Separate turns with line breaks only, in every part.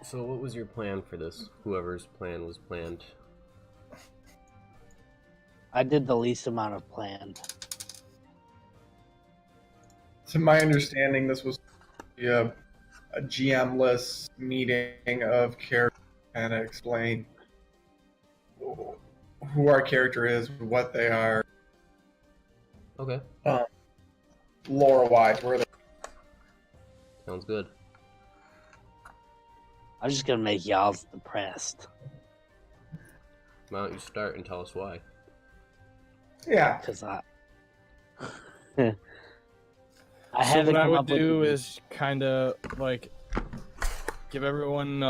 So what was your plan for this? Whoever's plan was planned.
I did the least amount of planned.
To my understanding, this was a GM-less meeting of characters and explain who our character is, what they are,
Okay.
lore-wise, where they.
Sounds good.
I'm just gonna make y'all depressed.
Why don't you start and tell us why?
Yeah.
Because I
So
haven't
what I
come
would
up with
do is kind of like give everyone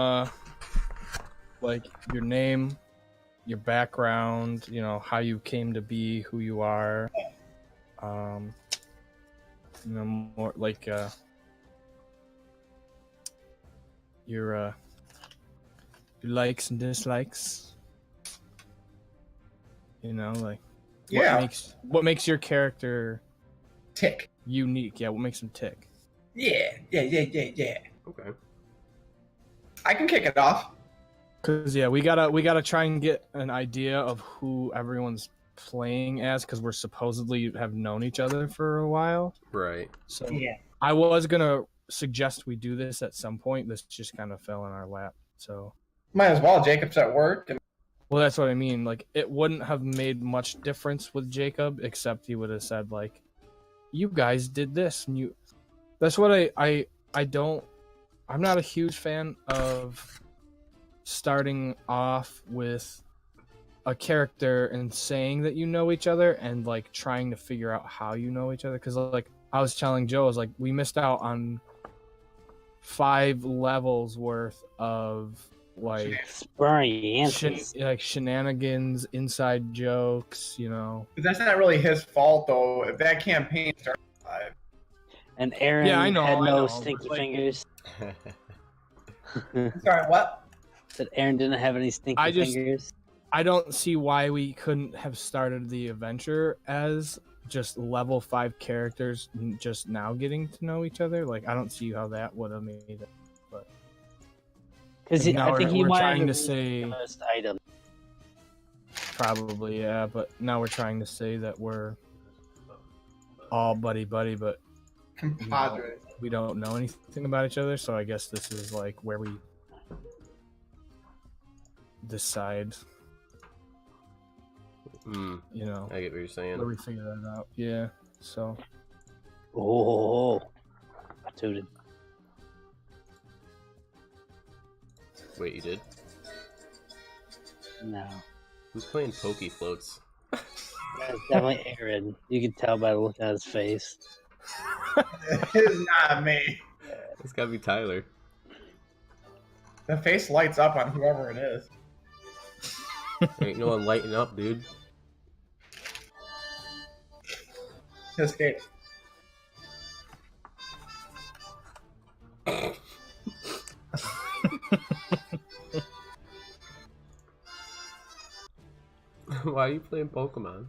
like your name, your background, you know, how you came to be who you are. You know, more like your likes and dislikes. You know, like
Yeah.
what makes your character
Tick.
unique. Yeah, what makes them tick.
Yeah.
Okay.
I can kick it off.
Cause yeah, we gotta try and get an idea of who everyone's playing as, because we're supposedly have known each other for a while.
Right.
So
Yeah.
I was gonna suggest we do this at some point. This just kind of fell in our lap. So
Might as well. Jacob's at work. And
well, that's what I mean. Like, it wouldn't have made much difference with Jacob, except he would have said like, "You guys did this," and you. That's what I don't. I'm not a huge fan of starting off with a character and saying that you know each other and like trying to figure out how you know each other. Because like I was telling Joe, I was like, we missed out on 5 levels worth of like
experiences.
like shenanigans, inside jokes, you know.
but that's not really his fault, though. If that campaign started live.
And Aaron
Yeah, I know,
had
I
no
know,
stinky
but, like-
fingers.
Sorry, what?
That Aaron didn't have any stinky fingers.
I don't see why we couldn't have started the adventure as just level 5 characters just now getting to know each other. Like, I don't see how that would have made it.
Because
now
I think he
we're
wanted
trying to
read
say-
the most items.
Probably, yeah, but now we're trying to say that we're all buddy-buddy, but
Compadre.
we don't know anything about each other, so I guess this is like where we decide, you know,
I get what you're saying.
where we figure that out. Yeah, so
Oh, I tooted.
Wait, you did?
No.
Who's playing pokey floats?
That's definitely Aaron. You can tell by the look on his face.
It's not me.
It's gotta be Tyler.
The face lights up on whoever it is.
Ain't no one lighting up, dude.
Escape.
Why are you playing Pokemon?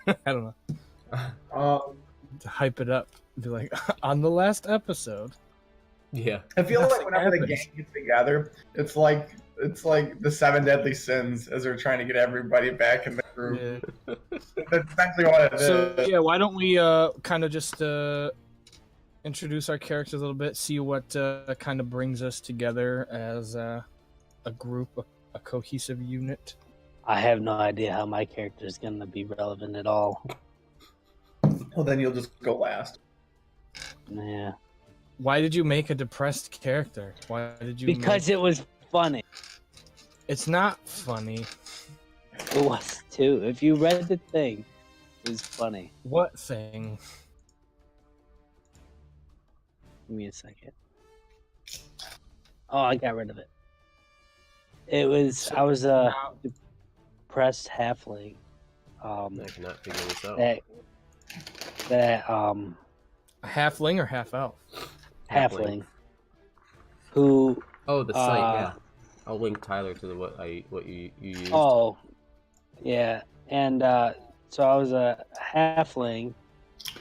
I don't know. To hype it up, be like, on the last episode.
Yeah.
I feel
Nothing
like whenever the
happens.
gang gets together, it's like the 7 deadly sins as they're trying to get everybody back in the group.
Yeah.
That's exactly what it is.
So yeah, why don't we kind of just introduce our characters a little bit, see what kind of brings us together as a group, a cohesive unit.
I have no idea how my character is going to be relevant at all.
Well, then you'll just go last.
Yeah.
Why did you make a depressed character? Why did you?
Because it was funny.
It's not funny.
It was too. If you read the thing, it was funny.
What thing?
Give me a second. Oh, I got rid of it. It was I was a depressed halfling.
I cannot figure this out.
That
A halfling or half elf?
halfling who
Oh, the site, yeah. I'll link Tyler to what you used.
oh yeah, and so I was a halfling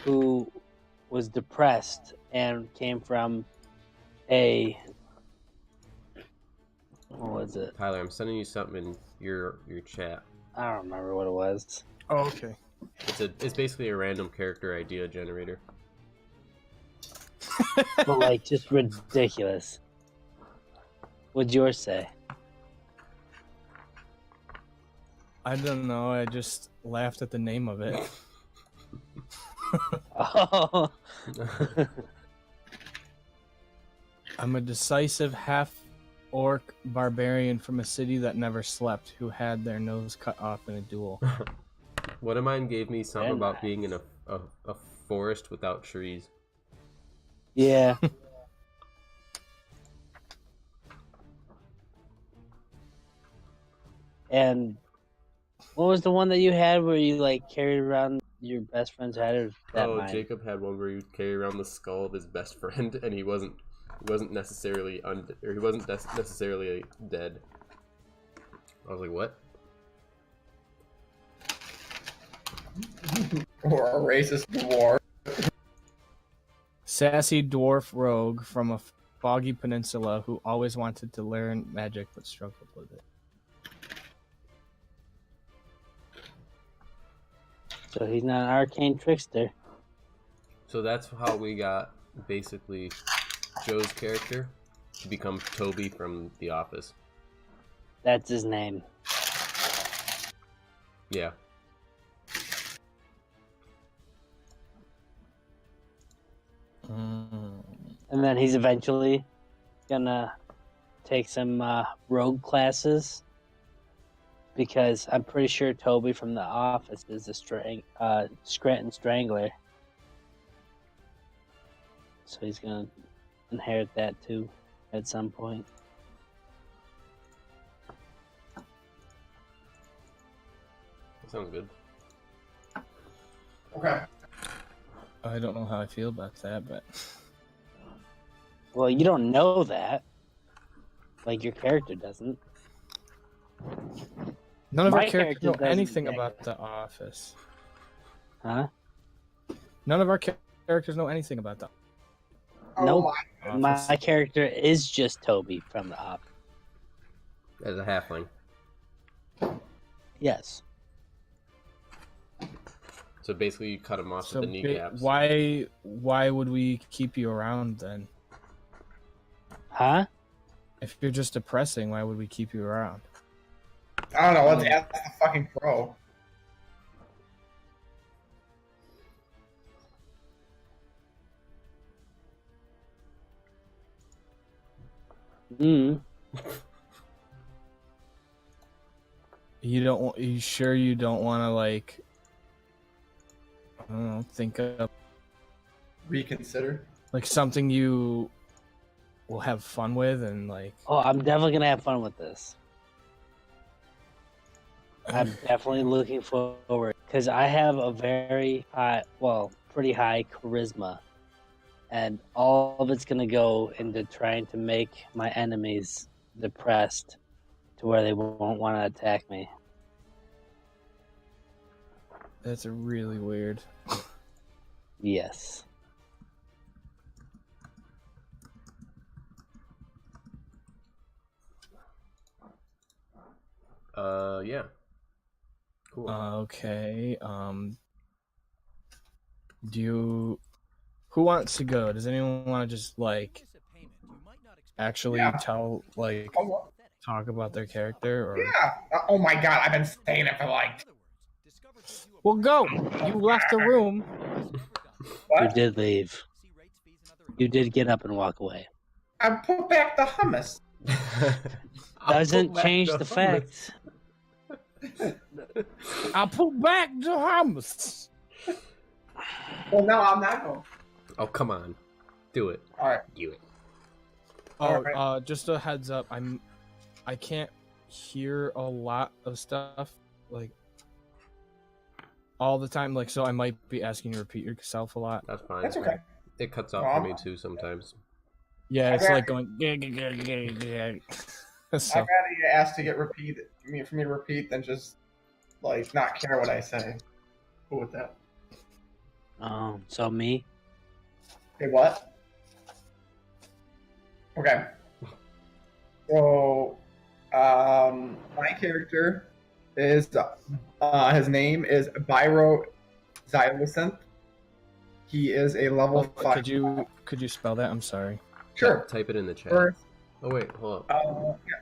who was depressed and came from a what was it?
Tyler, I'm sending you something in your chat.
I don't remember what it was.
Oh, okay.
It's basically a random character idea generator.
But like just ridiculous. What'd yours say?
I don't know. I just laughed at the name of it.
Oh,
I'm a decisive half-orc barbarian from a city that never slept who had their nose cut off in a duel.
One of mine gave me something
Very
about
nice.
being in a forest without trees.
yeah. And what was the one that you had where you like carried around your best friend's head? Or that
Oh,
mine?
Jacob had one where he would carry around the skull of his best friend, and he wasn't necessarily necessarily dead. I was like, what?
Or a racist dwarf.
Sassy dwarf rogue from a foggy peninsula who always wanted to learn magic but struggled with it.
So he's not an arcane trickster.
So that's how we got basically Joe's character to become Toby from The Office.
That's his name.
Yeah.
And then he's eventually gonna take some rogue classes because I'm pretty sure Toby from The Office is a Scranton Strangler. So he's gonna inherit that too at some point.
That sounds good.
Okay.
I don't know how I feel about that, but
Well, you don't know that. Like your character doesn't.
none of
My
our characters
character
know
doesn't
anything
think-
about The Office.
Huh?
None of our characters know anything about The
Nope.
Oh
Office.
My character is just Toby from The Office.
As a halfling.
Yes.
So basically, you cut him off
So
with the kneecaps.
why would we keep you around then?
Huh?
If you're just depressing, why would we keep you around?
I don't know. Let's ask the fucking pro.
Mm.
You sure you don't want to like I don't know, think of
Reconsider.
like something you will have fun with and like
Oh, I'm definitely gonna have fun with this. I'm definitely looking forward because I have a very high, well, pretty high charisma, and all of it's gonna go into trying to make my enemies depressed to where they won't want to attack me.
That's really weird.
Yes.
Yeah. Cool.
Okay. Who wants to go? Does anyone want to just like actually
Yeah.
tell like
Oh,
talk about their character or
yeah. Oh my god, I've been saying it for like.
well go. You left the room.
You
What?
did leave. You did get up and walk away.
I put back the hummus.
I'll
Doesn't
put back
change
the
the
hummus.
fact.
I put back the hummus.
Well, no, I'm not going.
Oh, come on. Do it.
All right.
Do it.
Oh,
Alright.
just a heads up. I can't hear a lot of stuff like all the time. Like, so I might be asking you to repeat yourself a lot.
That's fine.
That's okay.
It cuts out
Well,
for
I'm-
me too sometimes.
Yeah, it's
Okay.
like going. So,
I'd rather you ask to get repeated, for me to repeat, than just like not care what I say. Cool with that.
So me?
Hey, what? Okay. So, my character is his name is Byro Xylosynth. He is a level 5.
Could you spell that? I'm sorry.
Sure.
Type it in the chat.
First,
Oh wait, hold up.
yeah.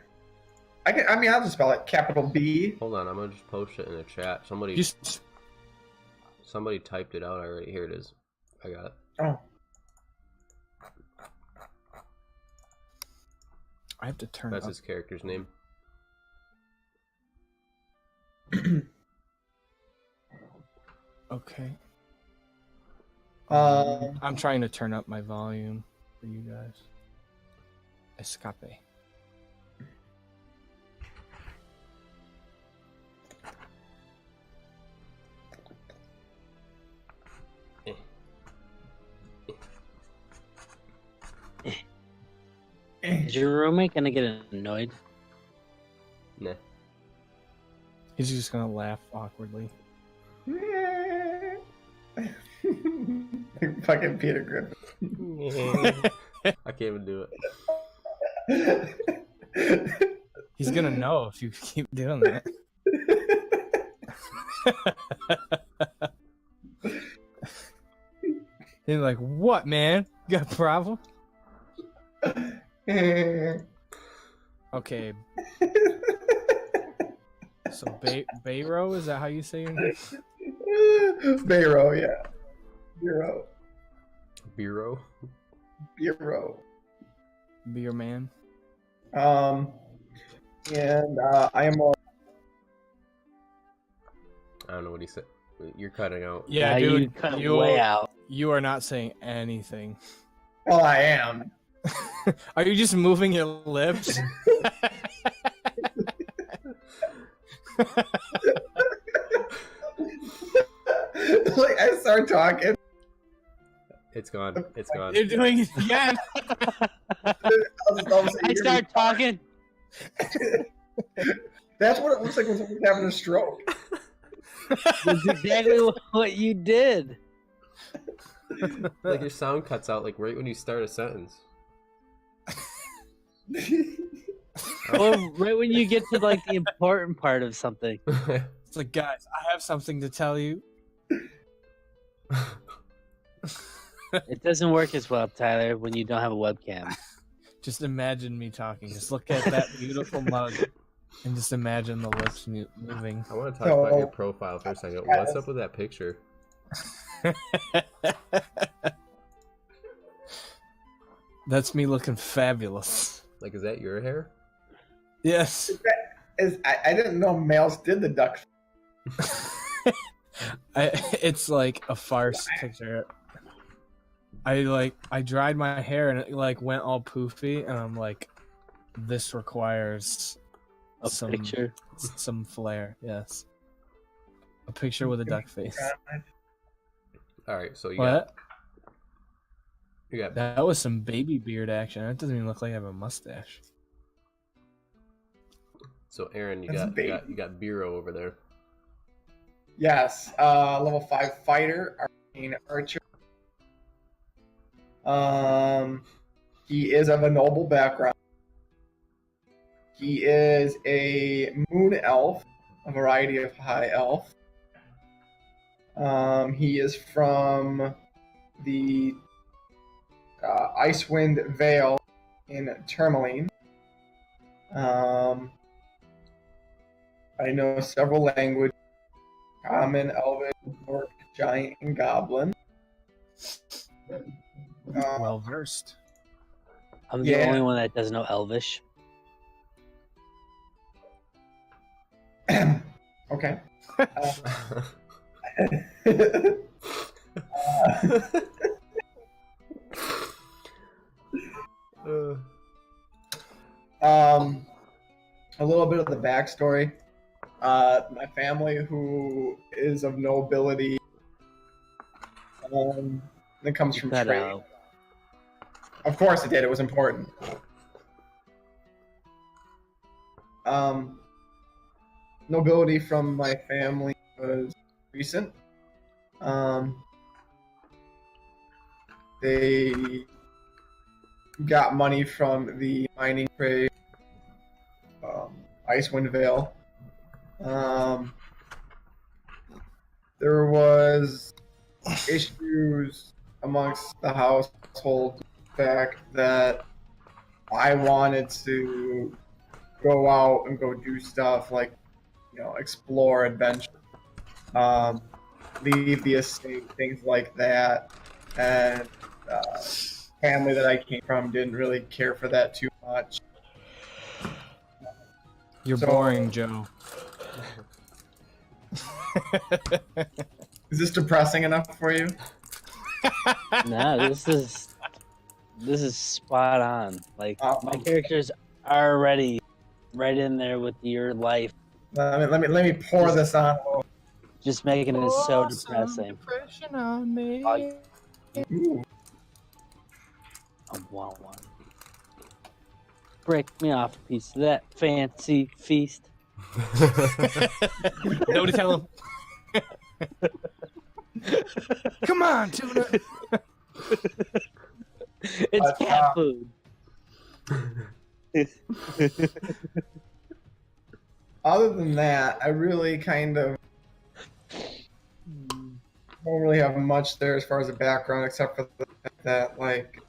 I'll just spell it. Capital B.
Hold on, I'm gonna just post it in the chat. Somebody typed it out already. Here it is. I got it.
Oh.
I have to turn
That's
up.
his character's name.
Okay.
Um,
I'm trying to turn up my volume for you guys. Escape.
Is your roommate gonna get annoyed?
Nah.
He's just gonna laugh awkwardly.
Fucking Peter Griffin.
I can't even do it.
He's gonna know if you keep doing that. He's like, "What, man? You got a problem?" Okay. So Bayro, is that how you say your name?
Bayro, yeah. Bureau.
Bureau.
Beer man.
And I am a
I don't know what he said. You're cutting out.
Yeah,
you
dude.
cut way out.
You are not saying anything.
well, I am.
Are you just moving your lips?
Like I start talking.
It's gone. It's gone.
You're doing it again.
I start talking.
That's what it looks like when someone's having a stroke.
That's exactly what you did.
Like your sound cuts out like right when you start a sentence.
Or right when you get to like the important part of something.
It's like, guys, I have something to tell you.
It doesn't work as well, Tyler, when you don't have a webcam.
Just imagine me talking. Just look at that beautiful mug and just imagine the lips moving.
I want to talk about your profile for a second. What's up with that picture?
That's me looking fabulous.
Like, is that your hair?
Yes.
I didn't know males did the duck.
It's like a farce picture. I dried my hair and it like went all poofy, and I'm like, this requires
A picture.
some flair. Yes, a picture with a duck face.
All right, so you
What?
got
That was some baby beard action. That doesn't even look like I have a mustache.
so Aaron, you
That's
got Bureau over there.
Yes, level 5 fighter, arcane archer. He is of a noble background. He is a moon elf, a variety of high elf. He is from the Icewind Vale in Tourmaline. I know several languages: Common, Elvish, Orc, Giant, and Goblin.
Well versed.
I'm the
Yeah.
only one that doesn't know Elvish.
Okay. A little bit of the backstory. My family, who is of nobility, that comes from
Cut
trade.
out.
Of course it did. It was important. Nobility from my family was recent. they got money from the mining trade, Icewind Vale. There was issues amongst the household, the fact that I wanted to go out and go do stuff like, explore, adventure, leave the estate, things like that. And family that I came from didn't really care for that too much.
You're
So-
boring, Joe.
Is this depressing enough for you?
No, this is spot on. Like my
Um,
characters are already right in there with your life,
let me pour this on.
just making it so
Pour some
depressing.
depression on me.
Ooh.
I want one. Break me off a piece of that fancy feast.
Nobody tell him. Come on, Tuna.
It's cat food.
Other than that, I really kind of don't really have much there as far as a background, except for the fact that, like,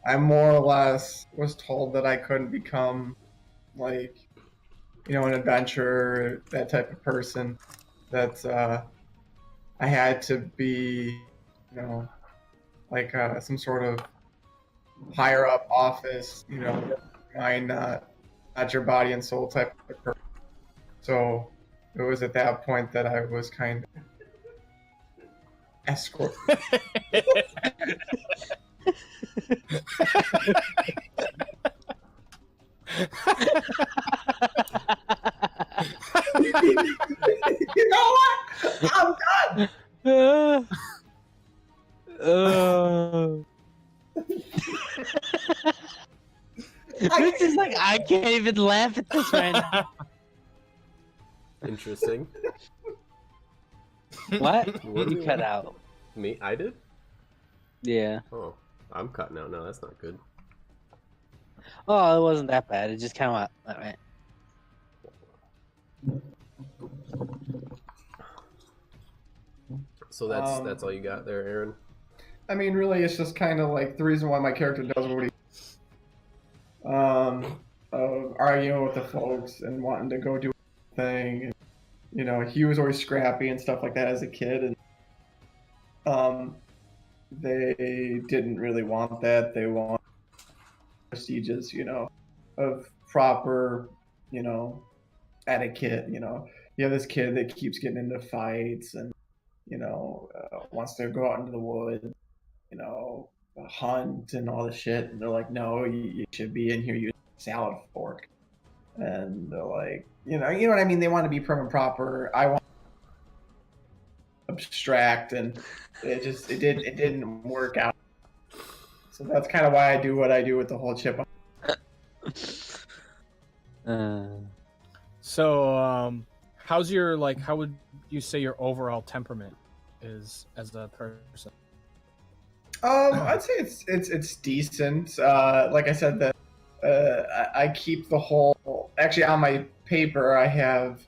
I more or less was told that I couldn't become, like, an adventurer, that type of person. That I had to be, like some sort of higher up office, mind, not your body and soul type of person. So it was at that point that I was kind of escort. You know what? I'm done.
This is like I can't even laugh at this right now.
Interesting.
What?
What do
You
you
cut
want?
out.
Me? I did?
Yeah.
Oh, I'm cutting out. No, that's not good.
Oh, it wasn't that bad. It just kind of went. All right.
So that's all you got there, Aaron?
I mean, really, it's just kind of like the reason why my character does what he of arguing with the folks and wanting to go do a thing. And, he was always scrappy and stuff like that as a kid, and they didn't really want that. They want prestigious, of proper, etiquette. You have this kid that keeps getting into fights and wants to go out into the woods, hunt and all this shit. And they're like, no, you should be in here using a salad fork. And they're like, you know what I mean? They want to be prim and proper. I want to abstract, and it didn't work out. So that's kind of why I do what I do with the whole chip.
Uh,
How's your how would you say your overall temperament is as a person?
I'd say it's decent. Like I said, that I keep the whole. Actually, on my paper, I have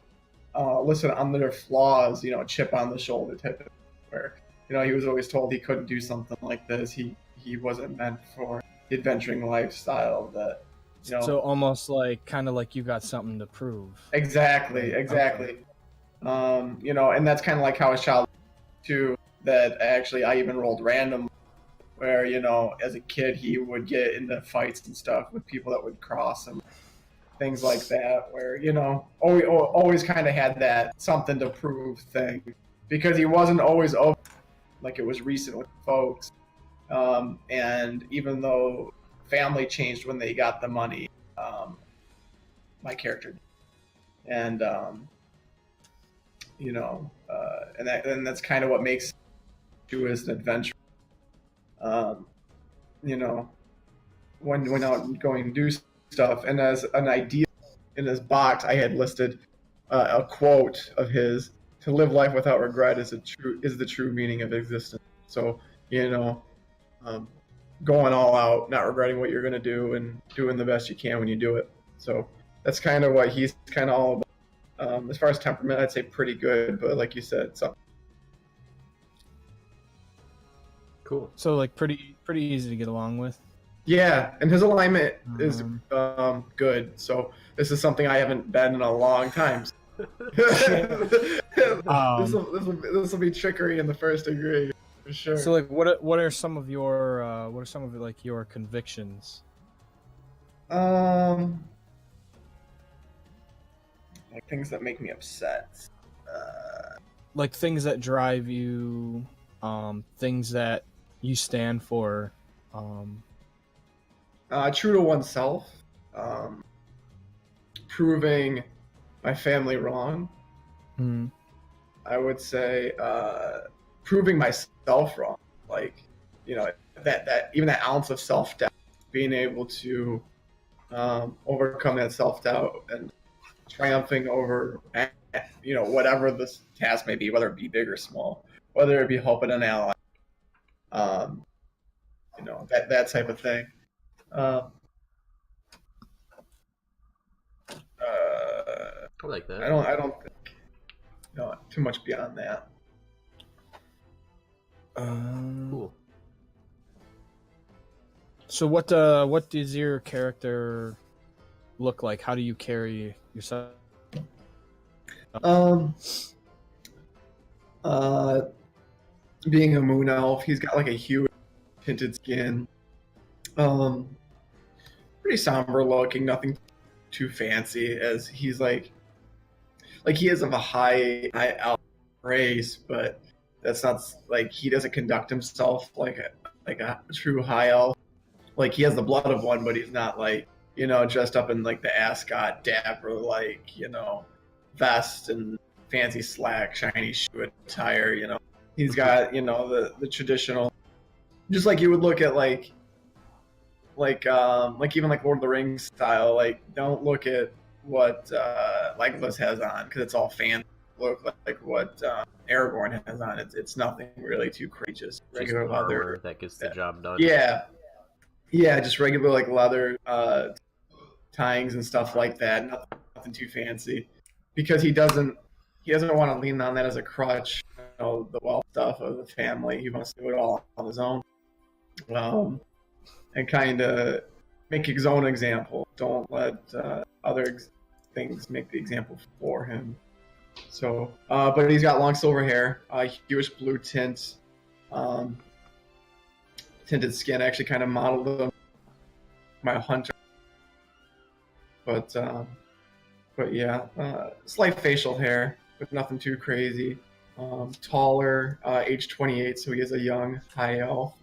listed under their flaws. Chip on the shoulder type of, where he was always told he couldn't do something like this. He wasn't meant for the adventuring lifestyle that.
So almost kind of like you got something to prove.
Exactly.
Okay.
And that's kind of like how a child too. That actually I even rolled random, where as a kid he would get into fights and stuff with people that would cross him, things like that. Where always kind of had that something to prove thing, because he wasn't always open, like it was recent with folks. And even though family changed when they got the money, my character did. And and that's kind of what makes you as an adventurer. When out going to do stuff, and as an idea in this box, I had listed a quote of his: "To live life without regret is the true meaning of existence." So going all out, not regretting what you're going to do, and doing the best you can when you do it. So that's kind of what he's kind of all about. As far as temperament, I'd say pretty good, but like you said, so.
Cool.
So like pretty easy to get along with.
Yeah, and his alignment is good. So this is something I haven't been in a long time. This will be trickery in the first degree for sure.
So like what are some of your like your convictions?
Like things that make me upset.
Like things that drive you, things that you stand for.
True to oneself. Proving my family wrong.
Mm.
I would say proving myself wrong. Like, you know, that even that ounce of self-doubt, being able to overcome that self-doubt and triumphing over, you know, whatever this task may be, whether it be big or small, whether it be helping an ally, you know, that type of thing.
I like that.
I don't think too much beyond that.
Cool.
So what does your character look like? How do you carry yourself?
Being a moon elf, he's got like a huge tinted skin. Pretty somber looking, nothing too fancy, as he's like he is of a high elf race, but that's not like he doesn't conduct himself like a true high elf. Like he has the blood of one, but he's not like, you know, dressed up in like the ascot dapper, like, you know, vest and fancy slack, shiny shoe attire. You know, he's got, you know, the traditional, just like you would look at like even like Lord of the Rings style. Like, don't look at what Legolas has on, because it's all fan. Look like what Aragorn has on. It's nothing really too courageous. Regular leather
that gets the job done.
Yeah, just regular like leather tyings and stuff like that. Nothing too fancy, because he doesn't want to lean on that as a crutch. You know, the wealth stuff of the family. He wants to do it all on his own, and kind of make his own example. Don't let other things make the example for him. So, but he's got long silver hair, huish blue tint, tinted skin. I actually kind of modeled him my hunter, but yeah, slight facial hair, but nothing too crazy. Taller, age 28, so he is a young high elf.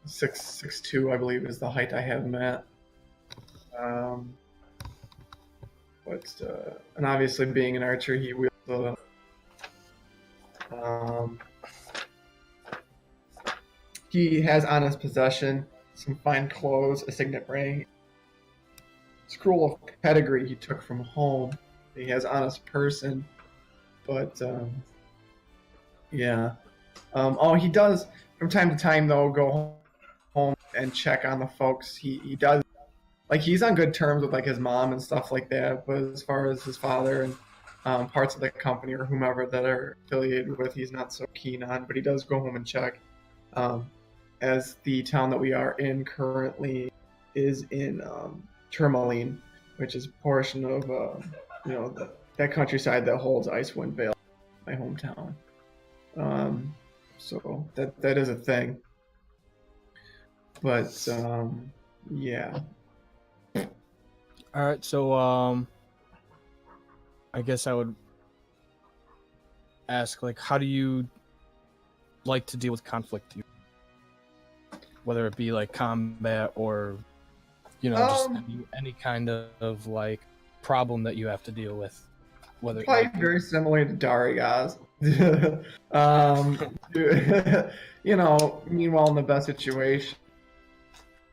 6'2", I believe, is the height I have him at. And obviously, being an archer, he wields a he has on his possession some fine clothes, a signet ring, scroll of pedigree he took from home. He has on his person, but yeah. He does from time to time though go home and check on the folks. He does, like, he's on good terms with like his mom and stuff like that, but as far as his father and parts of the company or whomever that are affiliated with, he's not so keen on, but he does go home and check. As the town that we are in currently is in Tourmaline, which is a portion of you know, that countryside that holds Icewind Vale, my hometown. So that is a thing. But yeah.
All right, so I guess I would ask, like, how do you like to deal with conflict? Whether it be like combat or, you know, just any kind of like problem that you have to deal with. Whether
probably very similar to Darius. You know, meanwhile, in the best situation,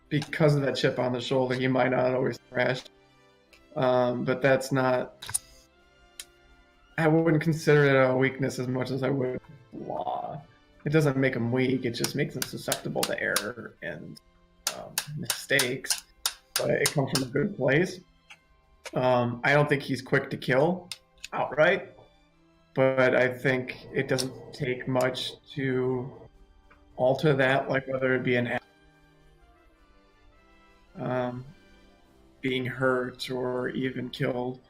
because of that chip on the shoulder, he might not always crash. But that's not. I wouldn't consider it a weakness as much as I would a flaw. It doesn't make him weak. It just makes him susceptible to error and mistakes. But it comes from a good place. I don't think he's quick to kill outright, but I think it doesn't take much to alter that, like whether it be being hurt or even killed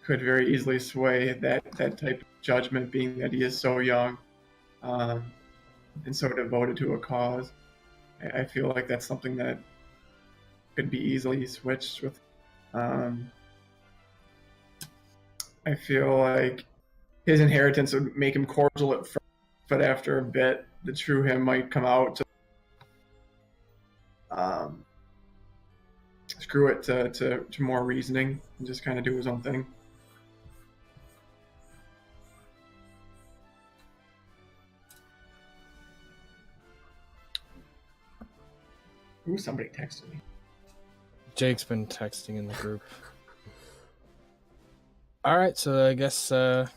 could very easily sway that type of judgment, being that he is so young and so devoted to a cause. I feel like that's something that could be easily switched with. I feel like his inheritance would make him cordial at first, but after a bit, the true him might come out to screw it to more reasoning and just kind of do his own thing. Ooh, somebody texted me.
Jake's been texting in the group. All right, so I guess
That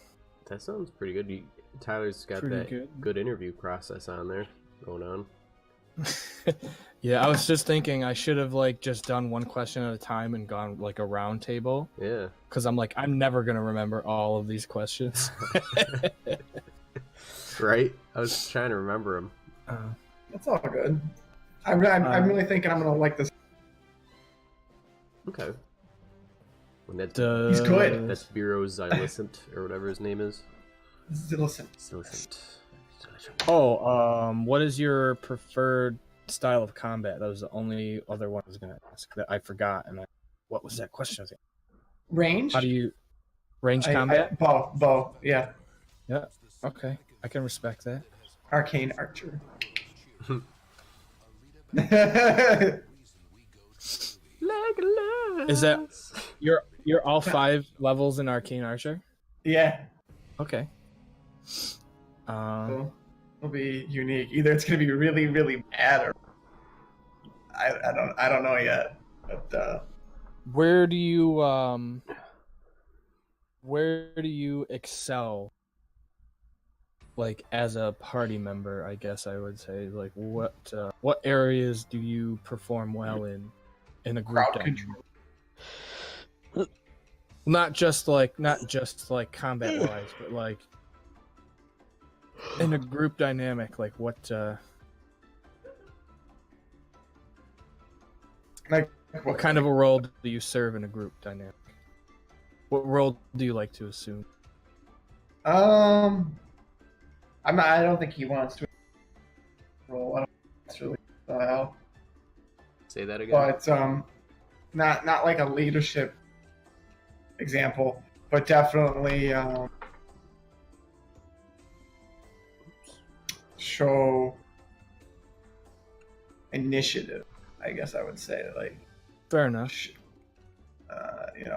sounds pretty good. Tyler's got
Pretty
that good interview process on there going on.
yeah, I was just thinking I should have like just done one question at a time and gone like a round table.
Yeah.
Because I'm like, I'm never gonna remember all of these questions.
Right? I was trying to remember them.
That's all good. I'm really thinking I'm gonna like this.
Okay. When that's,
He's good.
That's Bureau Xylicent or whatever his name is.
Xylicent.
Oh, what is your preferred style of combat? That was the only other one I was gonna ask that I forgot. And what was that question?
Range?
How do you range combat?
Bow. Yeah.
Yeah. Okay, I can respect that.
Arcane archer.
Is that you're all 5 levels in Arcane Archer?
Yeah.
Okay.
It'll be unique. Either it's gonna be really, really bad, or I don't know yet. But
where do you excel? Like as a party member, I guess I would say. Like what areas do you perform well in a group
crowd
dynamic?
control.
Not just like combat wise, but like in a group dynamic, like what
Like
what kind of a role do you serve in a group dynamic? What role do you like to assume?
I don't think he wants to roll. I don't think that's really style.
Say that again.
But not like a leadership example, but definitely show initiative. I guess I would say, like,
Fair enough.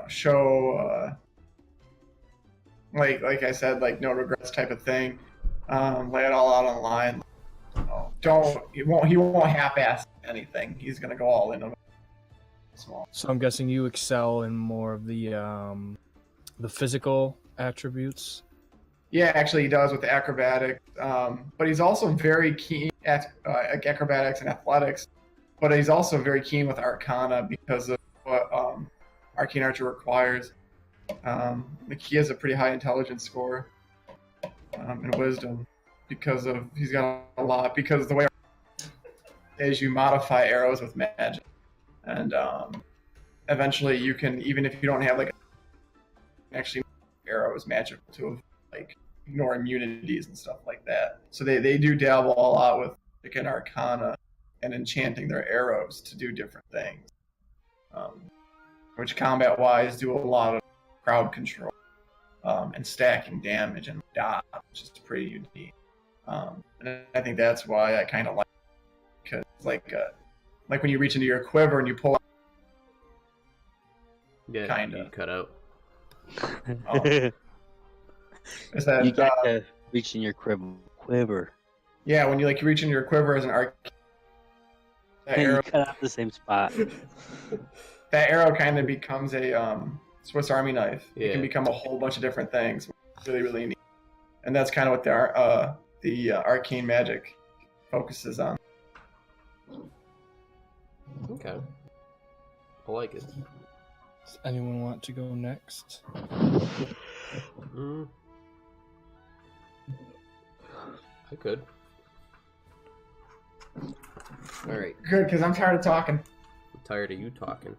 Show like I said, like no regrets type of thing. Lay it all out on the line. He won't half-ass anything. He's gonna go all in on small.
So I'm guessing you excel in more of the physical attributes.
Yeah, actually, he does with the acrobatics. But he's also very keen at acrobatics and athletics. But he's also very keen with Arcana because of what Arcane Archer requires. Like he has a pretty high intelligence score and wisdom because he's got a lot. Because the way is you modify arrows with magic, and eventually you can, even if you don't have like actually arrows magical to like ignore immunities and stuff like that. So they do dabble a lot with like an Arcana and enchanting their arrows to do different things, which combat-wise do a lot of crowd control and stacking damage and dodge, which is pretty unique. And I think that's why I kind of like it, because like when you reach into your quiver and you pull out,
Yeah,
kinda.
you cut out.
is that
You got to reach in your quiver.
yeah, when you reach into your quiver as an arc, that
And you
arrow,
cut out the same spot.
that arrow kind of becomes a Swiss Army knife. It
Yeah.
can become a whole bunch of different things. really, really neat. And that's kind of what the arcane magic focuses on.
Okay. I like it.
Does anyone want to go next?
I could. All right.
Good, because I'm tired of talking.
I'm tired of you talking.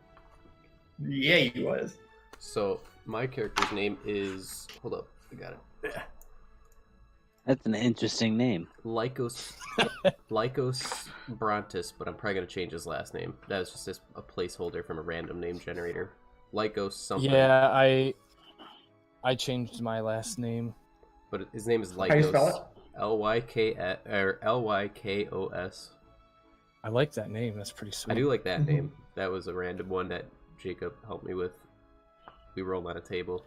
Yeah, he was.
So my character's name is. Hold up, I got it.
That's an interesting name.
Lycos Brontis, but I'm probably gonna change his last name. That was just a placeholder from a random name generator. Lycos something.
Yeah, I changed my last name.
But his name is Lycos.
How do you spell it?
Lykos.
I like that name. That's pretty sweet.
I do like that name. That was a random one that Jacob helped me with. We rolled on a table.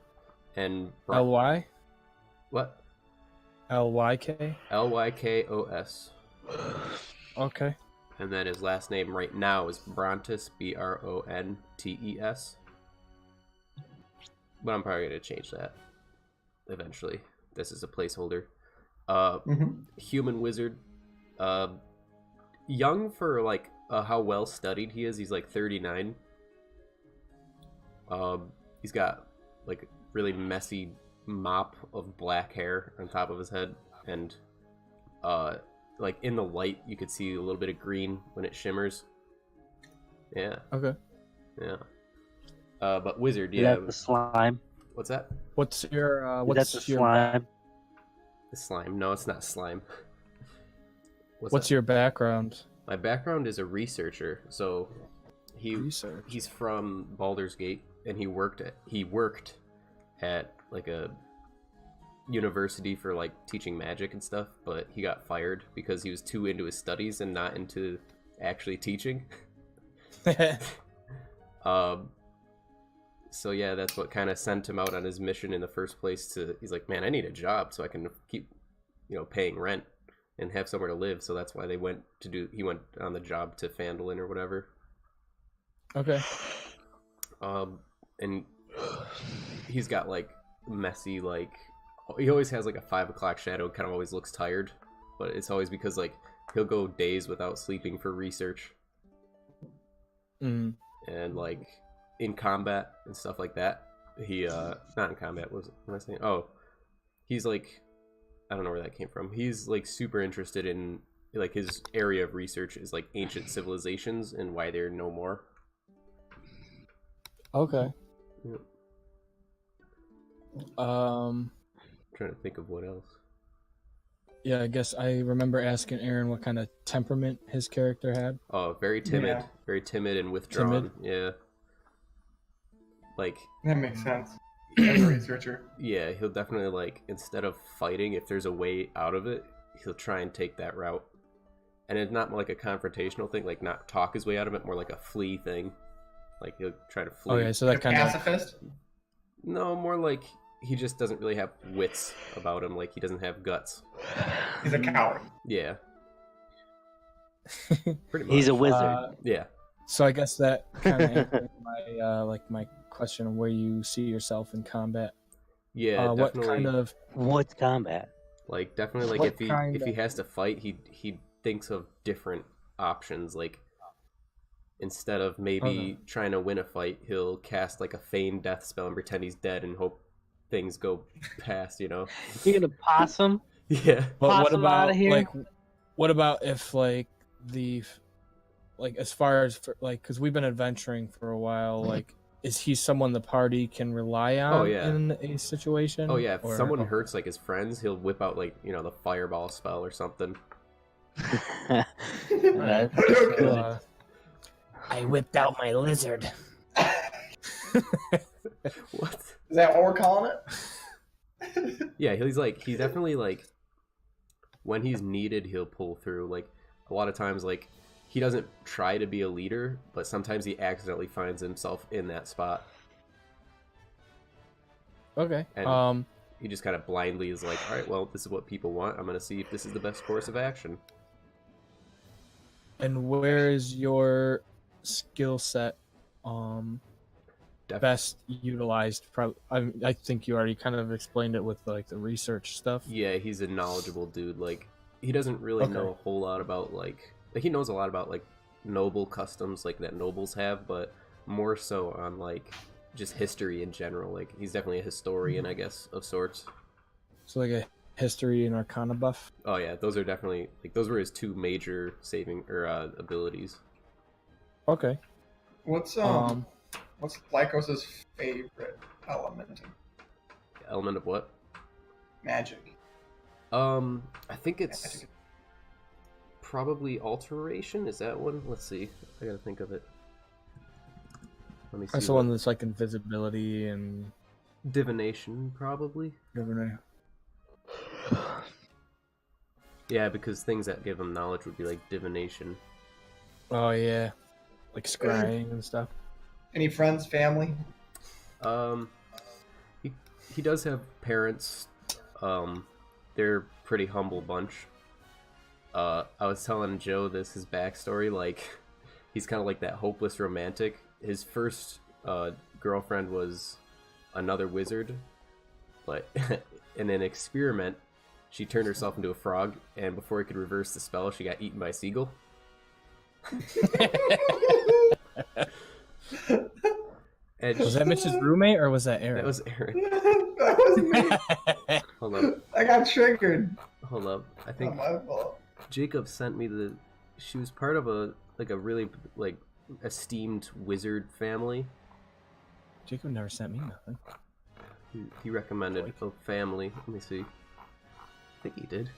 And
L-Y?
What?
L-Y-K?
Lykos.
Okay.
And then his last name right now is Brontes, Brontes. But I'm probably going to change that eventually. This is a placeholder. Human wizard. Young for like how well studied he is. He's like 39. He's got like really messy mop of black hair on top of his head, and like in the light you could see a little bit of green when it shimmers. Yeah.
Okay.
Yeah. But wizard,
Is
yeah.
that the slime?
What's that?
What's your
Is
what's
that the
your
slime?
The slime. No, it's not slime.
What's your background?
My background is a researcher. So
Research.
he's from Baldur's Gate, and he worked at like a university for like teaching magic and stuff, but he got fired because he was too into his studies and not into actually teaching. So yeah, that's what kind of sent him out on his mission in the first place. He's like, man, I need a job so I can keep, paying rent and have somewhere to live. So that's why he went on the job to Phandalin or whatever.
Okay.
And he's got like messy, like, he always has like a 5 o'clock shadow, kind of always looks tired, but it's always because like he'll go days without sleeping for research.
Mm.
And like in combat and stuff like that, he not in combat, what am I saying? Oh, he's like, I don't know where that came from. He's like super interested in, like, his area of research is like ancient civilizations and why they're no more.
Okay.
Yeah.
I'm
trying to think of what else.
Yeah, I guess I remember asking Aaron what kind of temperament his character had.
Oh, very timid. Very timid and withdrawn. Yeah. Like,
that makes sense. As a researcher.
Yeah, he'll definitely, like, instead of fighting, if there's a way out of it, he'll try and take that route. And it's not like a confrontational thing, like not talk his way out of it, more like a flee thing. Like he'll try to flee.
Okay, so that kind of
pacifist?
No, more like he just doesn't really have wits about him. Like he doesn't have guts.
He's a coward.
Yeah. Pretty much.
He's a wizard.
Yeah.
So I guess that kind of answers my question of where you see yourself in combat.
Yeah.
What kind of
what's combat?
Like definitely, like if he has to fight, he thinks of different options. Like instead of maybe trying to win a fight, he'll cast like a feigned death spell and pretend he's dead and hope things go past.
You're gonna possum?
Yeah.
But what about
out of here?
like what about if like as far as because we've been adventuring for a while, like is he someone the party can rely on in a situation?
Oh yeah, if someone hurts like his friends, he'll whip out like, the fireball spell or something.
That's good.
I whipped out my lizard.
What?
Is that what we're calling it?
Yeah, he's definitely like, when he's needed, he'll pull through. Like a lot of times, like he doesn't try to be a leader, but sometimes he accidentally finds himself in that spot.
Okay.
And he just kind of blindly is like, all right, well, this is what people want. I'm going to see if this is the best course of action.
And where is your skill set? best utilized. I think you already kind of explained it with like the research stuff.
Yeah, he's a knowledgeable dude. Like, he doesn't really know a whole lot about like he knows a lot about like noble customs like that nobles have, but more so on like just history in general. Like, he's definitely a historian, I guess, of sorts.
So like a history and arcana buff.
Oh yeah, those are definitely like those were his two major saving or abilities.
Okay.
What's Lycos's favorite element?
Element of what?
Magic.
I think it's probably alteration. Is that one? Let's see. I gotta think of it. Let me see.
That's the one that's like invisibility and
divination, probably.
divination.
Yeah, because things that give him knowledge would be like divination.
Oh yeah, like scrying and stuff.
Any friends, family?
He does have parents. They're pretty humble bunch. I was telling Joe his backstory. Like, he's kind of like that hopeless romantic. His first girlfriend was another wizard, but in an experiment, she turned herself into a frog, and before he could reverse the spell, she got eaten by a seagull. And
Was that Mitch's roommate or was that Aaron?
That was Aaron.
That was me.
Hold up.
I got triggered.
Hold up. I think
Not my fault.
Jacob sent me she was part of a really like esteemed wizard family.
Jacob never sent me nothing.
He recommended a family. Let me see. I think he did.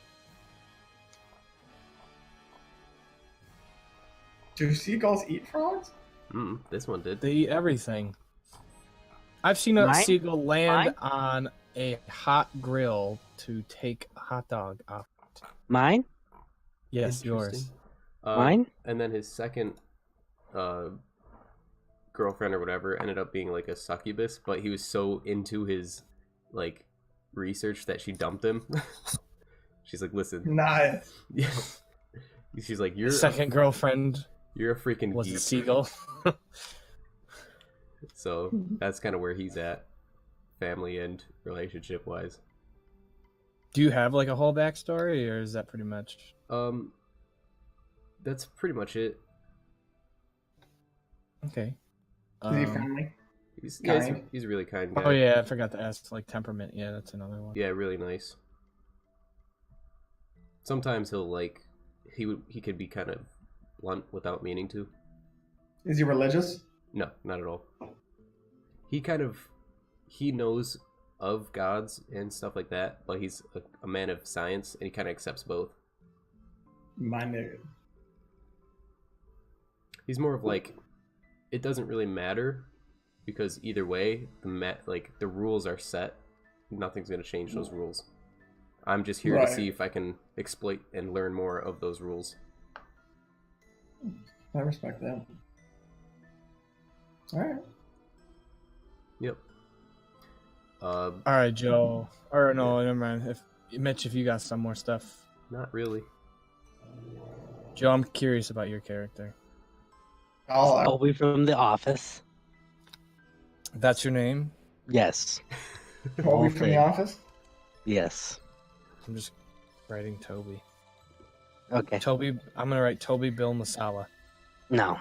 Do seagulls eat frogs?
This one did.
They eat everything. I've seen a
Mine?
seagull land
Mine?
on a hot grill to take a hot dog off.
Mine?
Yes, yours.
Interesting.
Mine?
And then his second girlfriend or whatever ended up being like a succubus, but he was so into his like research that she dumped him. She's like, listen.
Nice.
Yeah. She's like,
Your second girlfriend
you're a freaking
was
geek.
a seagull.
So that's kind of where he's at, family and relationship wise.
Do you have like a whole backstory, or is that pretty much?
That's pretty much it.
Okay.
Is he friendly?
He's
Kind.
he's a really kind guy.
Oh yeah, I forgot to ask. Like temperament. Yeah, that's another one.
Yeah, really nice. Sometimes he'll like he could be kind of blunt without meaning to.
Is he religious?
No, not at all. He knows of gods and stuff like that, but he's a man of science, and he kind of accepts both.
My nigga.
He's more of like, it doesn't really matter, because either way, the rules are set. Nothing's gonna change those rules. I'm just here to see if I can exploit and learn more of those rules.
I respect that. Alright.
Yep.
All right, Joe. Or no, never mind. Mitch, if you got some more stuff.
Not really.
Joe, I'm curious about your character.
Toby from The Office.
That's your name?
Yes.
Toby from The Office?
Yes.
I'm just writing Toby.
Okay.
Toby, I'm gonna write Toby Bill Masala.
No.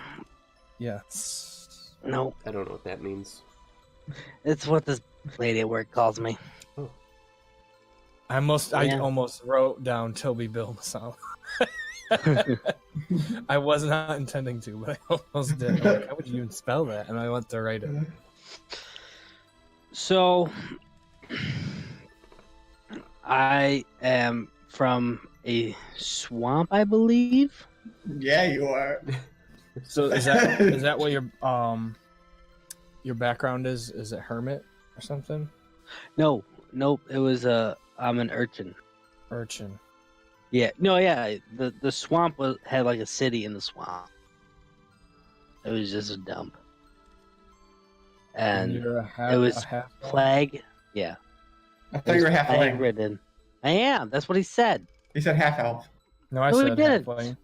Yes.
No.
I don't know what that means.
It's what this lady at work calls me.
Oh.
I almost wrote down Toby Bill Masala. I was not intending to, but I almost did. I'm like, how would you even spell that? And I went to write it.
So, I am from a swamp, I believe.
Yeah, you are.
So is that what your background is? Is it hermit or something?
No, nope. It was I'm an urchin.
Urchin.
Yeah, no, yeah. The swamp had like a city in the swamp. It was just a dump, and
you're
it was plague. Yeah.
I thought you were half
plague
elf.
ridden. I am. That's what he said.
He said half elf.
No, I
No, he
said
didn't.
halfway.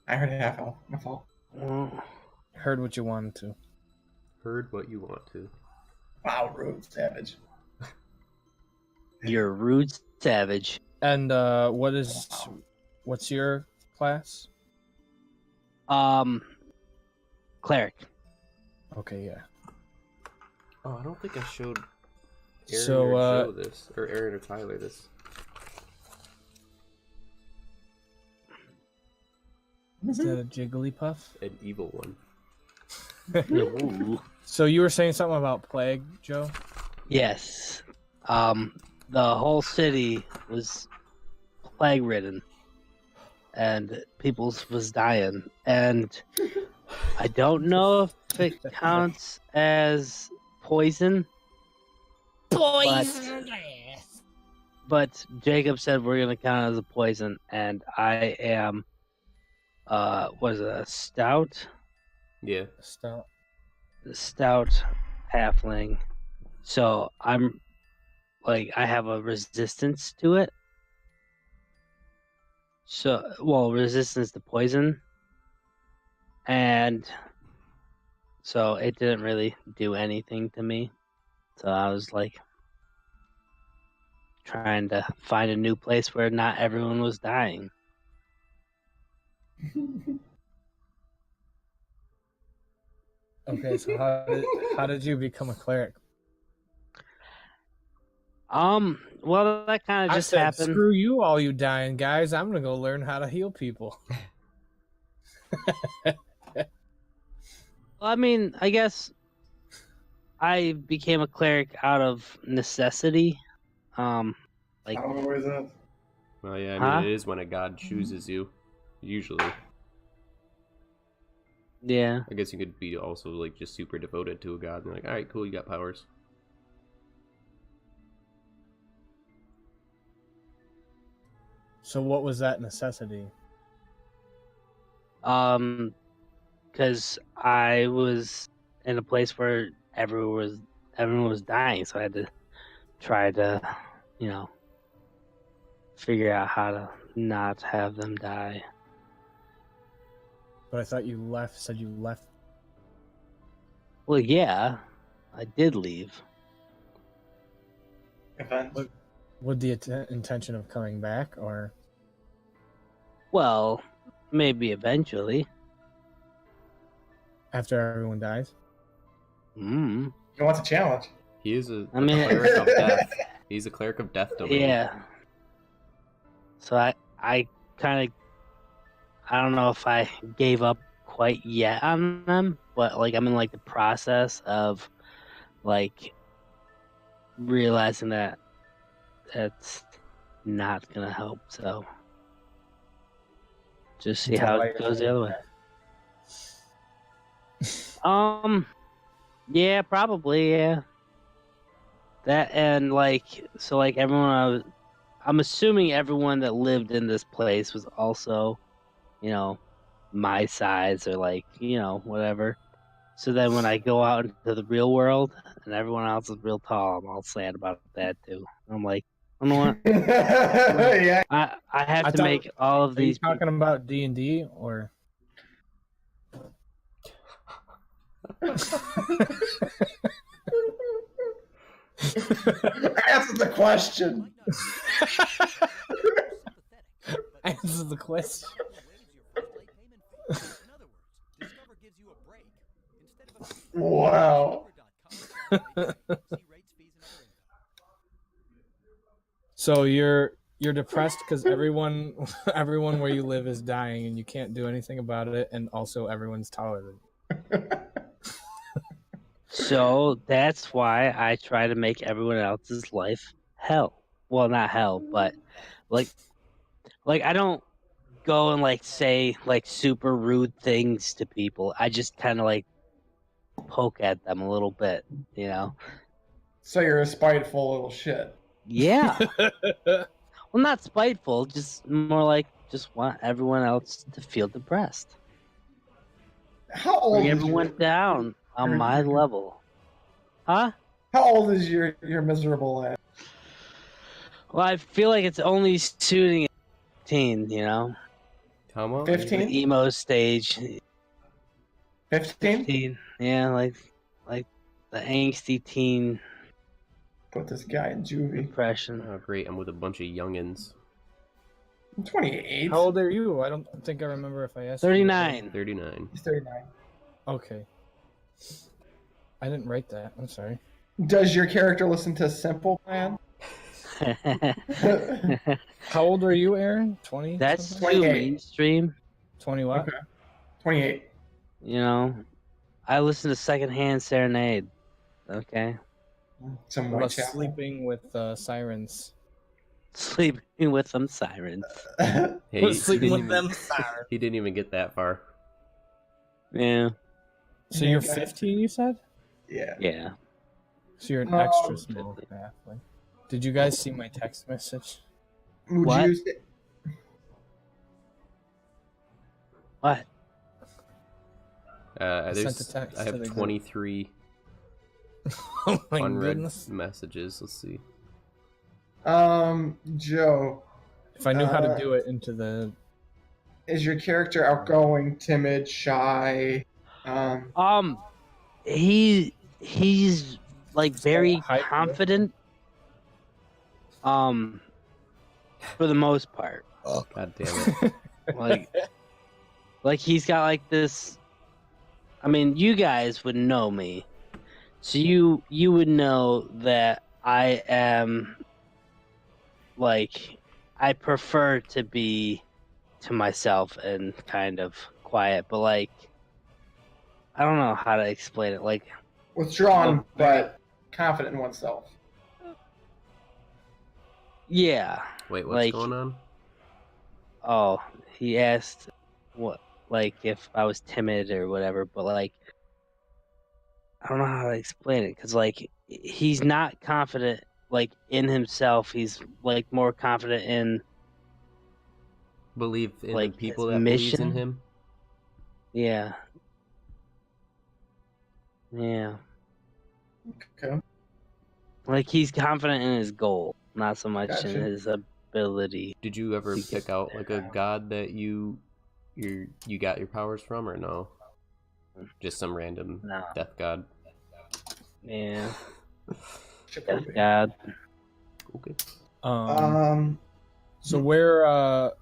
I heard half elf. My fault.
Mm.
Heard what you wanted to.
Heard what you want to.
Wow, rude, savage.
You're a rude savage.
And what's your class?
Cleric.
Okay, yeah.
Oh, I don't think I showed Aaron
So,
or Joe this, or Aaron or Tyler this.
Is that a Jigglypuff?
An evil one.
Ooh.
So you were saying something about plague, Joe?
Yes. The whole city was plague ridden, and people was dying. And I don't know if it counts as poison. But Jacob said we're gonna count it as a poison, and I am, what is it, a stout
Stop.
halfling. So I'm like, I have a resistance to it. So, well, resistance to poison, and so it didn't really do anything to me. So I was like trying to find a new place where not everyone was dying.
Okay, so how did you become a cleric?
Well, that kind of
I
just
said,
happened.
screw you, all you dying guys. I'm gonna go learn how to heal people.
I mean, I guess I became a cleric out of necessity. Like,
How was that?
Well, yeah, I
Huh?
mean, it is when a god chooses you, usually.
yeah.
I guess you could be also, like, just super devoted to a god, and like, alright, cool, you got powers.
So what was that necessity?
Because I was in a place where everyone was dying, so I had to try to, figure out how to not have them die.
But I thought you said you left.
Well, yeah, I did leave.
Event.
With the intention of coming back, or
Well, maybe eventually.
after everyone dies?
Mm.
He wants a challenge.
He is a
I mean-
cleric of death. He's a cleric of death domain.
Yeah. So I kind of, I don't know if I gave up quite yet on them, but like I'm in like the process of like realizing that that's not gonna help. So just see
Until
how
later.
it goes the other way. Yeah, probably, yeah. That and like, so like everyone I'm assuming everyone that lived in this place was also, my size or like, whatever. So then when I go out into the real world and everyone else is real tall, I'm all sad about that too. I'm like, you know what?
Yeah.
I have
I
to
thought-
make all of
Are you
these people.
talking about D&D or?
Answer the question.
Answer the question.
Wow.
So you're depressed because everyone where you live is dying and you can't do anything about it, and also everyone's taller than you.
So that's why I try to make everyone else's life hell. Well, not hell, but like I don't go and like say like super rude things to people. I just kind of like poke at them a little bit,
So you're a spiteful little shit.
Yeah. Well, not spiteful, just more like just want everyone else to feel depressed.
How old
Bring
is
everyone down on my level. Huh?
How old is your miserable ass?
Well, I feel like it's only suiting a teen,
Come on.
15?
The emo stage.
15?
15. Yeah, like the angsty teen
Put this guy in juvie.
impression.
Oh, great. I'm with a bunch of youngins.
I'm 28.
How old are you? I don't think I remember if I asked. you.
39.
39.
He's 39.
Okay. I didn't write that. I'm sorry.
Does your character listen to Simple Plan?
How old are you, Aaron? 20?
That's
something?
too
28.
mainstream.
20 what?
Okay. 28.
You know, I listen to Secondhand Serenade. Okay,
Some
What about
Whitechapel.
sleeping with sirens?
sleeping with some sirens.
Hey, he
Sleeping
didn't
with
even,
them sirens.
he didn't even get that far.
Yeah,
So you're 15, you said?
Yeah.
yeah.
So you're an
Oh,
extra small halfling. Did you guys see my text message?
Would
What?
you say-
What?
I sent
There's,
a text
I
to
have
the group.
23
Oh my
unread
goodness.
messages. Let's see.
Joe,
If I knew how to do it into the...
is your character outgoing, timid, shy?
He's like very
High charisma.
confident. For the most part,
God damn it.
like he's got like this. I mean, you guys would know me, so you would know that I am like I prefer to be to myself and kind of quiet, but like I don't know how to explain it. Like
Withdrawn, but confident in oneself.
yeah,
Wait, what's
like
going on?
oh, he asked what like if I was timid or whatever, but like I don't know how to explain it because like he's not confident like in himself. He's like more confident in
Believe in
like
the people
his
that believes in
mission.
him?
Yeah. Yeah.
Okay.
Like he's confident in his goal, not so much in
Gotcha.
his ability.
Did you ever
You get
pick out like a
there.
god that you got your powers from, or no? Just some random
No.
death god.
Yeah.
Jacoby.
God.
Okay.
So where are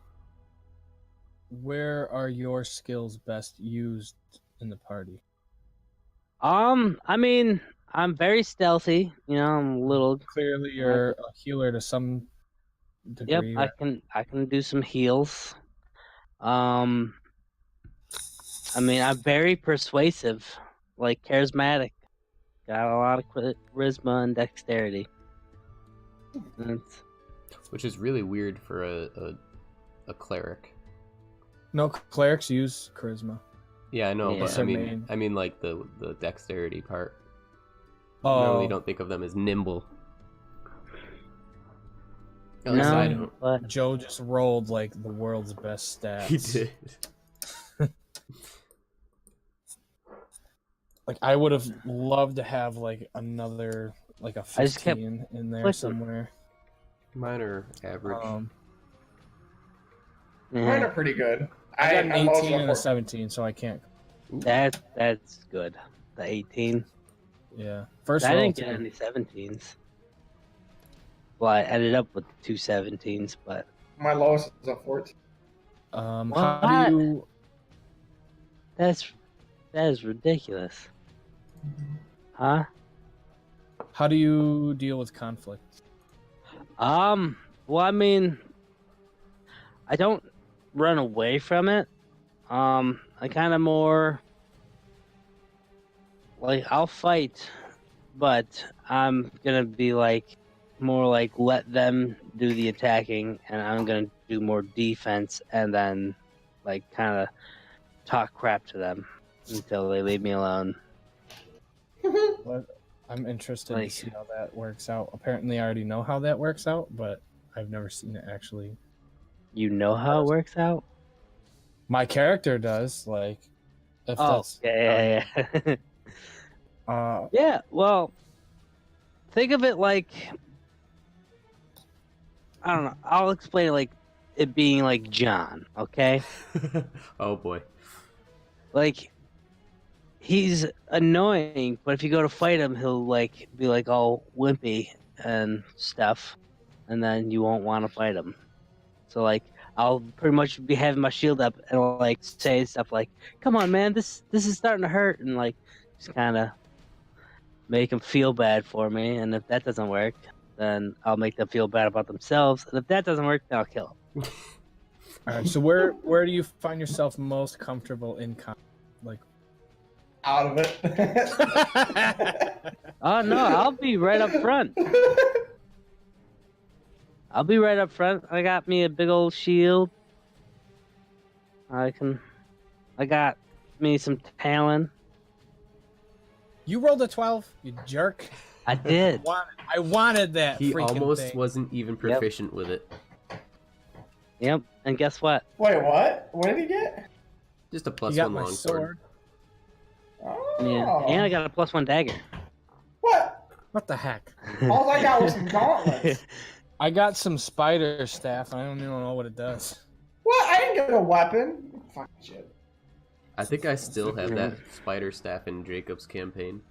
your skills best used in the party?
I mean, I'm very stealthy. You know, I'm a little.
Clearly, you're a healer to some
Yep,
degree.
I can do some heals. I mean, I'm very persuasive, like charismatic. Got a lot of charisma and dexterity. It's-
Which is really weird for a cleric.
No, clerics use charisma.
Yeah, I know,
Yeah.
but
That's
I
their
mean,
main.
I mean like the dexterity part.
Oh,
Normally, don't think of them as nimble. At least
no,
I don't.
but
Joe just rolled like the world's best stats.
He did.
Like I would have loved to have like another like a
I just kept
15 in there
clicking.
somewhere.
Mine are average.
Mine
yeah,
are pretty good.
I got an
I'm also
18 and a
for-
17, so I can't.
that's good. The 18.
Yeah, first
I
roll.
didn't get any 17s. Well, I ended up with 2 17s, but
My lowest is a 14.
How
What?
do you?
that is ridiculous. Huh?
How do you deal with conflict?
Well, I mean, I don't run away from it. I kind of more like I'll fight, but I'm gonna be like more like let them do the attacking, and I'm gonna do more defense, and then like kind of talk crap to them until they leave me alone.
I'm interested
Like-
to see how that works out. Apparently, I already know how that works out, but I've never seen it actually.
You know how it works out?
My character does, like, if
Oh,
that's
yeah. Yeah, well, think of it like I don't know. I'll explain it like it being like John, okay?
Oh boy.
Like He's annoying, but if you go to fight him, he'll like be like all wimpy and stuff, and then you won't want to fight him. So like I'll pretty much be having my shield up and I'll like say stuff like, "Come on, man, this is starting to hurt," and like just kind of make them feel bad for me. And if that doesn't work, then I'll make them feel bad about themselves. And if that doesn't work, then I'll kill them.
All right. So where do you find yourself most comfortable in combat? Like,
Out of it.
Oh no, I'll be right up front. I'll be right up front. I got me a big old shield. I got me some talon.
you rolled a 12, you jerk.
I did.
I wanted that.
He
freaking
almost
thing.
wasn't even proficient with it.
Yep. And guess what?
Wait, what? What did he get?
Just a plus
You got
one
my
longsword.
Oh.
Yeah. And I got a +1 dagger.
What?
What the heck?
All I got was some gauntlets.
I got some spider staff. And I don't even know what it does.
What? I didn't get a weapon. Fuck shit.
I think I still have that spider staff in Jacob's campaign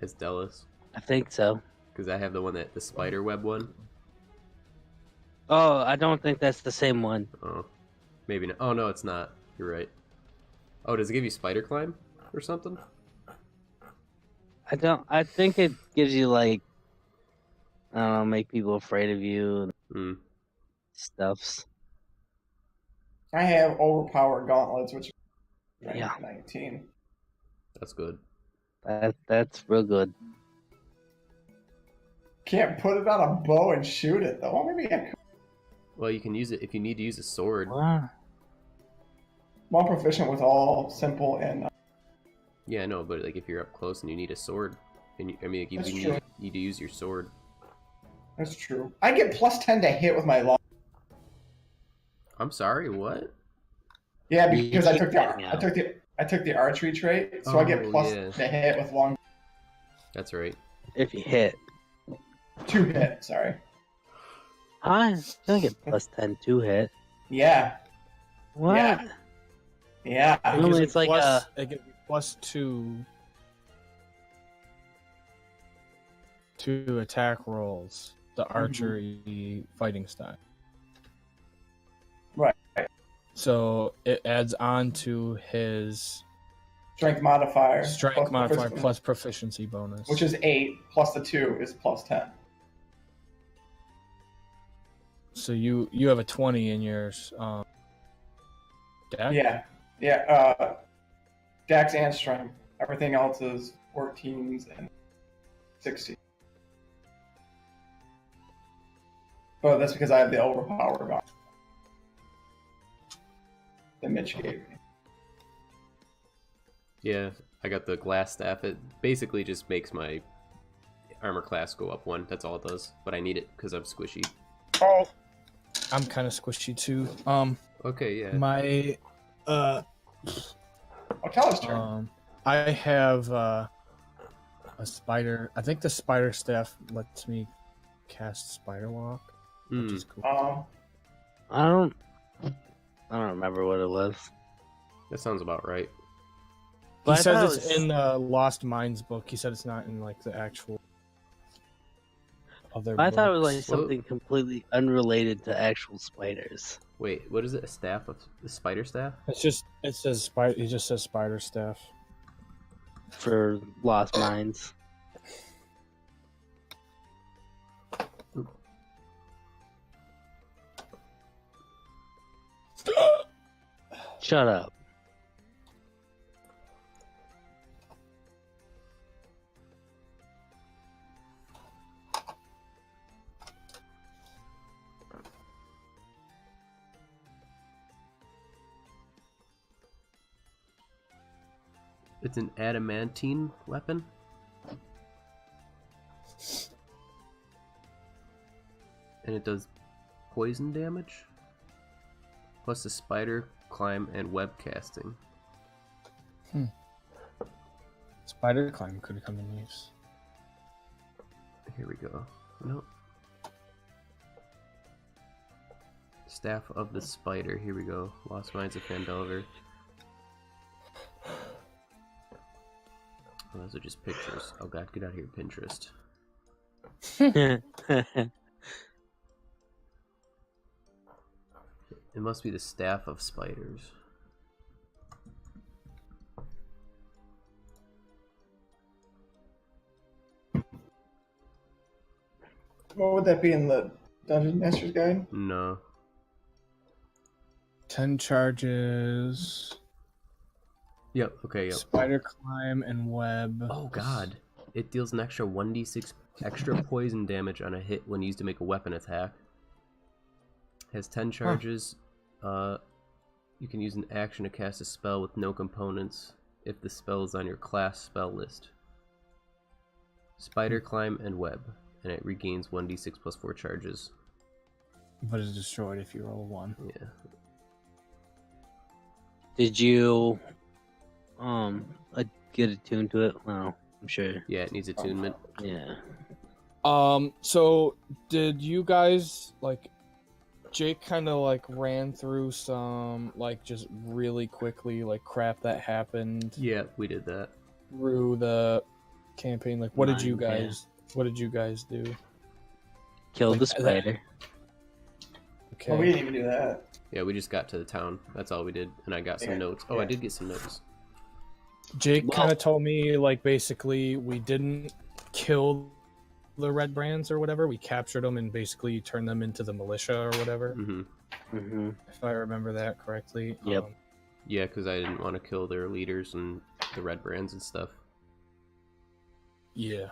as Delos.
I think so.
Because I have the spider web one.
Oh, I don't think that's the same one.
Oh, maybe not. Oh, no, it's not. You're right. Oh, does it give you spider climb or something?
I think it gives you like, I don't know, make people afraid of you and stuffs.
I have overpowered gauntlets, which is
Yeah.
19.
That's good.
That's real good.
Can't put it on a bow and shoot it though. Well, maybe I could.
Well, you can use it if you need to use a sword.
Wow.
I'm proficient with all simple and.
Yeah, I know, but like if you're up close and you need a sword, and like,
That's
you
true.
need to use your sword.
That's true. I get +10 to hit with my long.
I'm sorry, what?
Yeah, because I took
Yeah.
I took the archery trait, so I get
Oh,
plus
yeah.
to hit with long.
That's right.
If you hit.
2 hit. Sorry.
I don't get +10 to hit.
Yeah.
What?
Yeah. Yeah.
Normally
gives you
it's like
it gives you +2 to attack rolls. The archery fighting style.
Right.
So it adds on to his
Strength modifier.
strength
plus
modifier
proficiency,
plus proficiency bonus.
which is 8 plus the 2 is +10.
So you have a 20 in your deck?
Yeah. Yeah. Dex and strength. Everything else is 14s and 16. But that's because I have the overpower on. That Mitch gave me.
Yeah, I got the glass staff. It basically just makes my armor class go up 1. That's all it does. But I need it because I'm squishy.
Oh, I'm kind of squishy too.
Okay, yeah.
My
Oh, tell us, turn.
I have a spider. I think the spider staff lets me cast spider walk, which is cool.
I don't remember what it was.
That sounds about right.
But
He
I thought
says
it
it's
was-
in the Lost Minds book. He said it's not in like the actual other.
I thought it was like
books.
something completely unrelated to actual spiders.
Wait, what is it? A staff of the spider staff?
It's just it says spider. It just says spider staff.
For Lost Minds. Shut up.
It's an adamantine weapon. And it does poison damage. Plus the spider climb and web casting.
Spider climb could come in use.
Here we go. Nope. Staff of the Spider. Here we go. Lost Minds of Fandelver. Oh, those are just pictures. Oh god, get out of here, Pinterest. It must be the staff of spiders.
What would that be in the Dungeon Master's Guide?
No.
10 charges.
Yep, okay, yep.
Spider climb and web.
Oh god. It deals an extra 1d6 extra poison damage on a hit when used to make a weapon attack. Has 10 charges. You can use an action to cast a spell with no components if the spell is on your class spell list. Spider climb and web, and it regains 1d6 plus 4 charges.
But it's destroyed if you roll 1.
Yeah.
Did you get attuned to it? Well, I'm sure.
Yeah, it needs attunement.
Yeah.
So did you guys like Jake kind of like ran through some like just really quickly like crap that happened
Yeah, we did that.
through the campaign? Like what did you guys do?
Kill
Like,
the spider.
Okay.
Oh, we didn't even do that.
Yeah, we just got to the town. That's all we did, and I got some
Yeah.
notes. Oh, I did get some notes.
Jake
Well-
kind of told me like basically we didn't kill the red brands or whatever. We captured them and basically turned them into the militia or whatever.
Mm-hmm.
If I remember that correctly.
Yep.
Yeah, because I didn't want to kill their leaders and the red brands and stuff.
Yeah.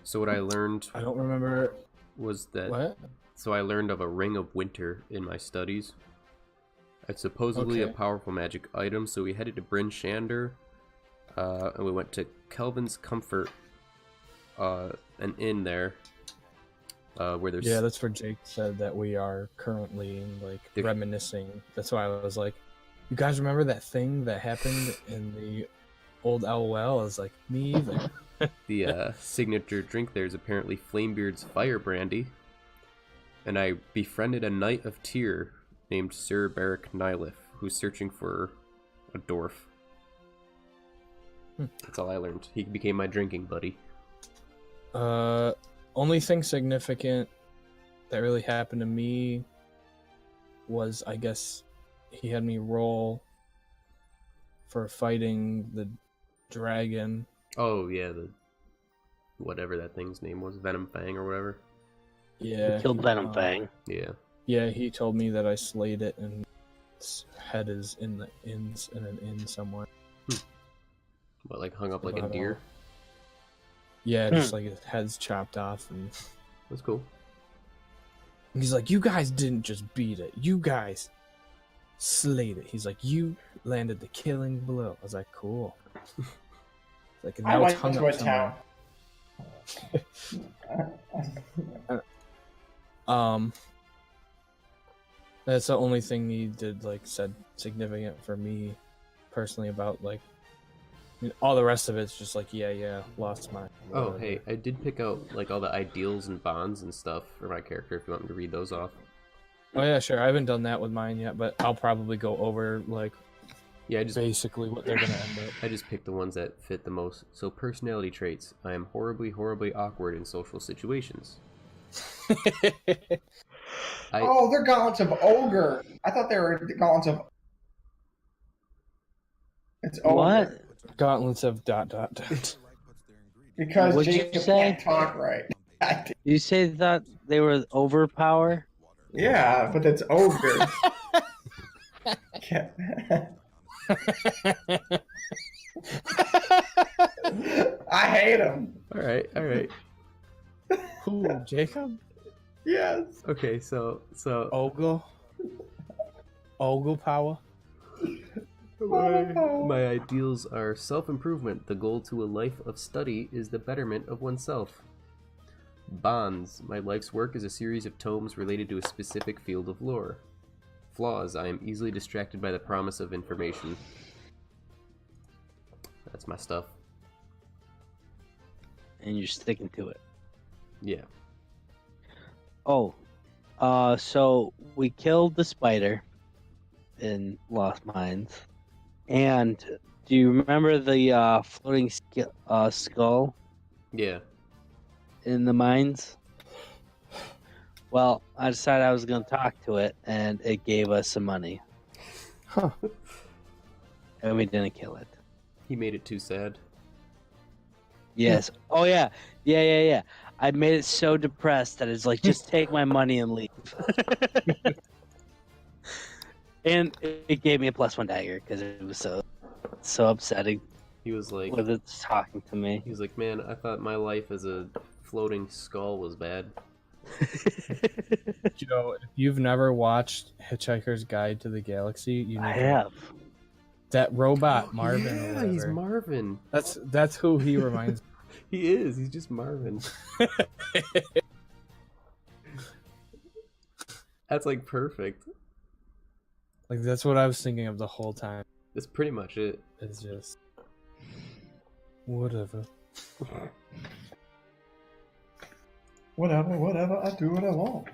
So what I learned
I don't remember
was that...
what.
So I learned of a Ring of Winter in my studies. It's supposedly a
Okay.
powerful magic item, so we headed to Bryn Shander, and we went to Kelvin's Comfort, an inn there, where there's...
Yeah, that's where Jake said that we are currently like
There-
reminiscing. That's why I was like, you guys remember that thing that happened in the old LOL? I was like, me either.
The signature drink there is apparently Flamebeard's Fire Brandy, and I befriended a Knight of Tyr named Sir Beric Nylith, who's searching for a dwarf. That's all I learned. He became my drinking buddy.
Only thing significant that really happened to me was, I guess, he had me roll for fighting the dragon.
Oh yeah, the whatever that thing's name was, Venom Fang or whatever.
Yeah.
Killed Venom
um,
Fang.
Yeah.
Yeah, he told me that I slayed it and its head is in an inn somewhere.
What, like hung up like a
About
deer?
Yeah, just like his head's chopped off, and
That's cool.
he's like, "You guys didn't just beat it. You guys slayed it." He's like, "You landed the killing blow." I was like, "Cool." Like, and
I
now it's
went
hung
to
up
a
somewhere.
town.
That's the only thing he did, like, said significant for me personally about, like, I mean, all the rest of it's just like, yeah, lost my.
Oh, hey, I did pick out like all the ideals and bonds and stuff for my character if you want me to read those off.
Oh yeah, sure. I haven't done that with mine yet, but I'll probably go over like
Yeah, I just
basically what they're gonna end up.
I just picked the ones that fit the most. So personality traits. I am horribly awkward in social situations.
Oh, they're gauntlets of ogre. I thought they were the gauntlets of. It's ogre.
What?
Gauntlets of ...
Because
What'd you
Jacob
say?
can't talk right.
You say that they were overpower?
Yeah, but it's ogre. I hate him.
All right.
Who, Jacob?
Yes.
Okay, so
Ogle power.
my ideals are self-improvement. The goal to a life of study is the betterment of oneself. Bonds. My life's work is a series of tomes related to a specific field of lore. Flaws. I am easily distracted by the promise of information. That's my stuff.
And you're sticking to it.
Yeah.
Oh, so we killed the spider in Lost Mines, and Do you remember the floating skull
Yeah.
in the mines? Well, I decided I was going to talk to it, and it gave us some money,
Huh.
and we didn't kill it.
He made it too sad.
Yes. Oh yeah. Yeah. I made it so depressed that it's like, just take my money and leave. And it gave me a +1 dagger because it was so upsetting
He was like,
with it talking to me.
he was like, man, I thought my life as a floating skull was bad.
Joe, if you've never watched Hitchhiker's Guide to the Galaxy, you need
I
to.
have.
That robot Marvin. or
Yeah, he's
whatever,
Marvin.
That's who he reminds me.
He is. He's just Marvin. That's like perfect.
Like that's what I was thinking of the whole time.
That's pretty much it.
It's just whatever.
Whatever, I do what I want.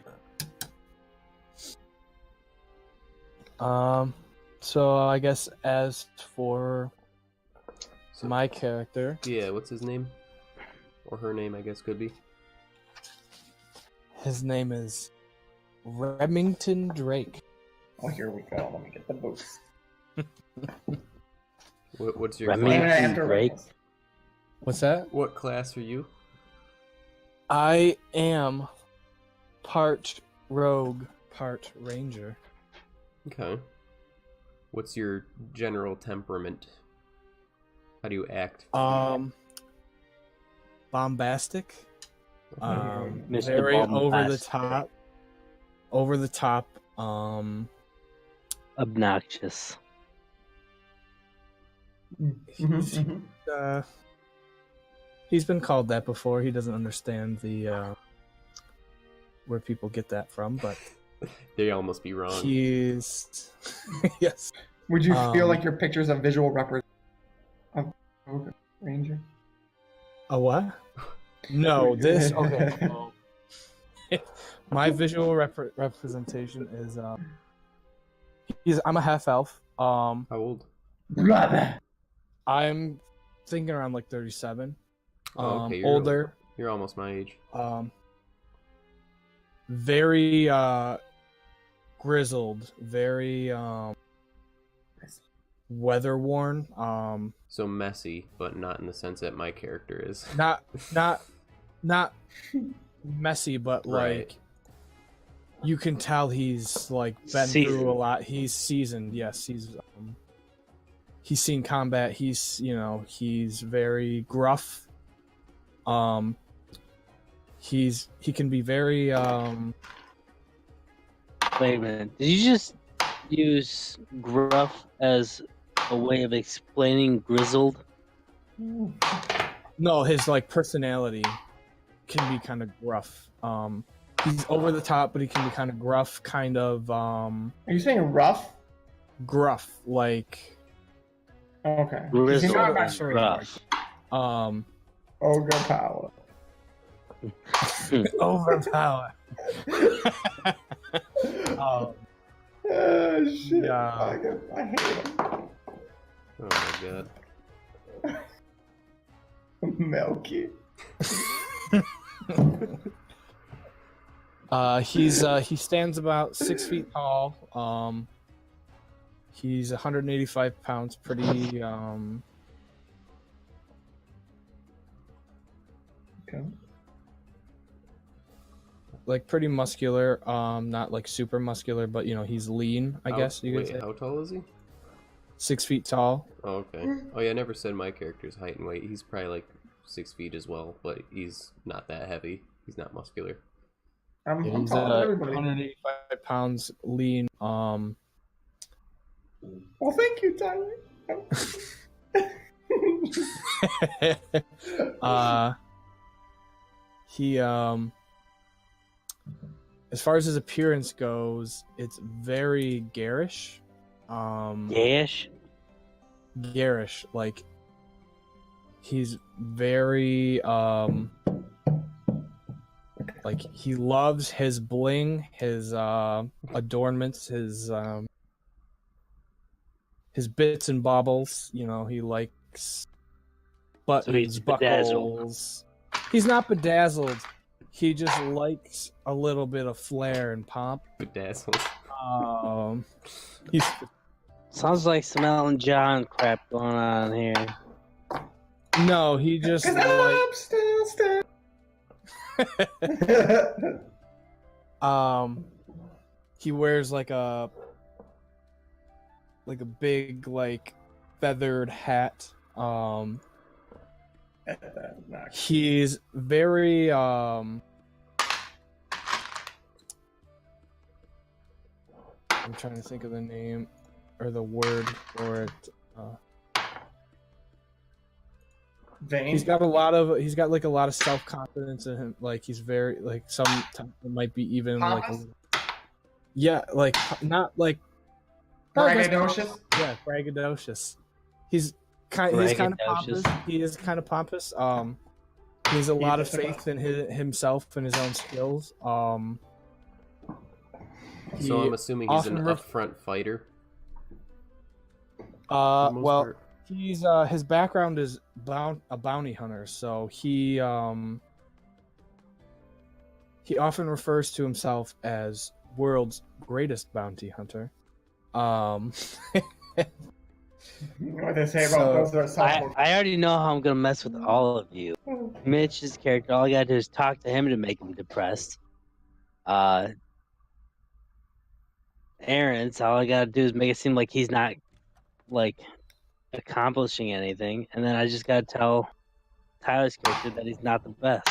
So I guess as for
So,
my character,
yeah, what's his name? Or her name, I guess, could be.
his name is Remington Drake.
Oh, here we go. Let me get the boots.
What's your
Remington
class?
After
Drake?
Ramos.
What's that?
What class are you?
I am part rogue, part ranger.
Okay. What's your general temperament? How do you act?
Bombastic.
Mr.
Very
Bombastic.
over the top.
Obnoxious.
He's been called that before. He doesn't understand the where people get that from, but
They all must be wrong.
he's yes.
Would you feel
Um,
like your picture's a visual representation of Rogue Ranger?
A what? No, this okay. So, my visual representation is I'm a half elf.
How old?
Brother.
I'm thinking around like 37.
Oh, okay, you're
Older.
You're almost my age.
Very grizzled, very weather worn.
So messy, but not in the sense that my character is.
Not messy, but
Right.
like you can tell he's like been
Seasoned.
through a lot. He's seasoned. Yes, he's seen combat. He's he's very gruff. He can be very
Wait a minute. Did you just use gruff as a way of explaining grizzled?
no, his like personality can be kind of gruff. He's over the top, but he can be kind of gruff, kind of
Are you saying rough?
gruff, like
Okay.
Grizzled
He's not
and
about
sure.
gruff.
ogre power.
overpower.
Shit.
Yeah.
I hate him.
Oh my god.
Milky.
He stands about 6 feet tall. He's 185 pounds, pretty
Okay.
like pretty muscular. Not like super muscular, but he's lean, I guess you could
Wait,
say.
how tall is he?
6 feet tall.
Oh, okay. Oh yeah, I never said my character's height and weight. He's probably like 6 feet as well, but he's not that heavy. He's not muscular.
I'm
He's
taller than everybody.
185 pounds, lean.
Well, thank you, Tyler.
He as far as his appearance goes, it's very garish.
Gash?
Garish, like he's very like he loves his bling, his adornments, his his bits and baubles. You know, he likes buttons,
he's bedazzled.
buckles. He's not bedazzled. He just likes a little bit of flair and pomp.
Bedazzled.
He's
Sounds like some Elton John crap going on here.
no, he just
'Cause
like
I'm still
he wears like a big like feathered hat. He's very I'm trying to think of the name or the word for it.
Vain.
He's got like a lot of self-confidence in him. Like he's very like sometimes it might be even
Pompous?
like not like
Braggadocious.
yeah, braggadocious. He's kind of pompous.
Braggadocious.
He is kind of pompous. He has a lot of faith in himself and his own skills.
So
he
I'm assuming he's an
often
upfront fighter.
well,
for the most part.
he's his background is a bounty hunter, so he often refers to himself as world's greatest bounty hunter.
What they say
So,
about those that are
I already know how I'm gonna mess with all of you. Mitch's character, all I gotta do is talk to him to make him depressed. Aaron's, all I gotta do is make it seem like he's not like accomplishing anything, and then I just gotta tell Tyler's character that he's not the best.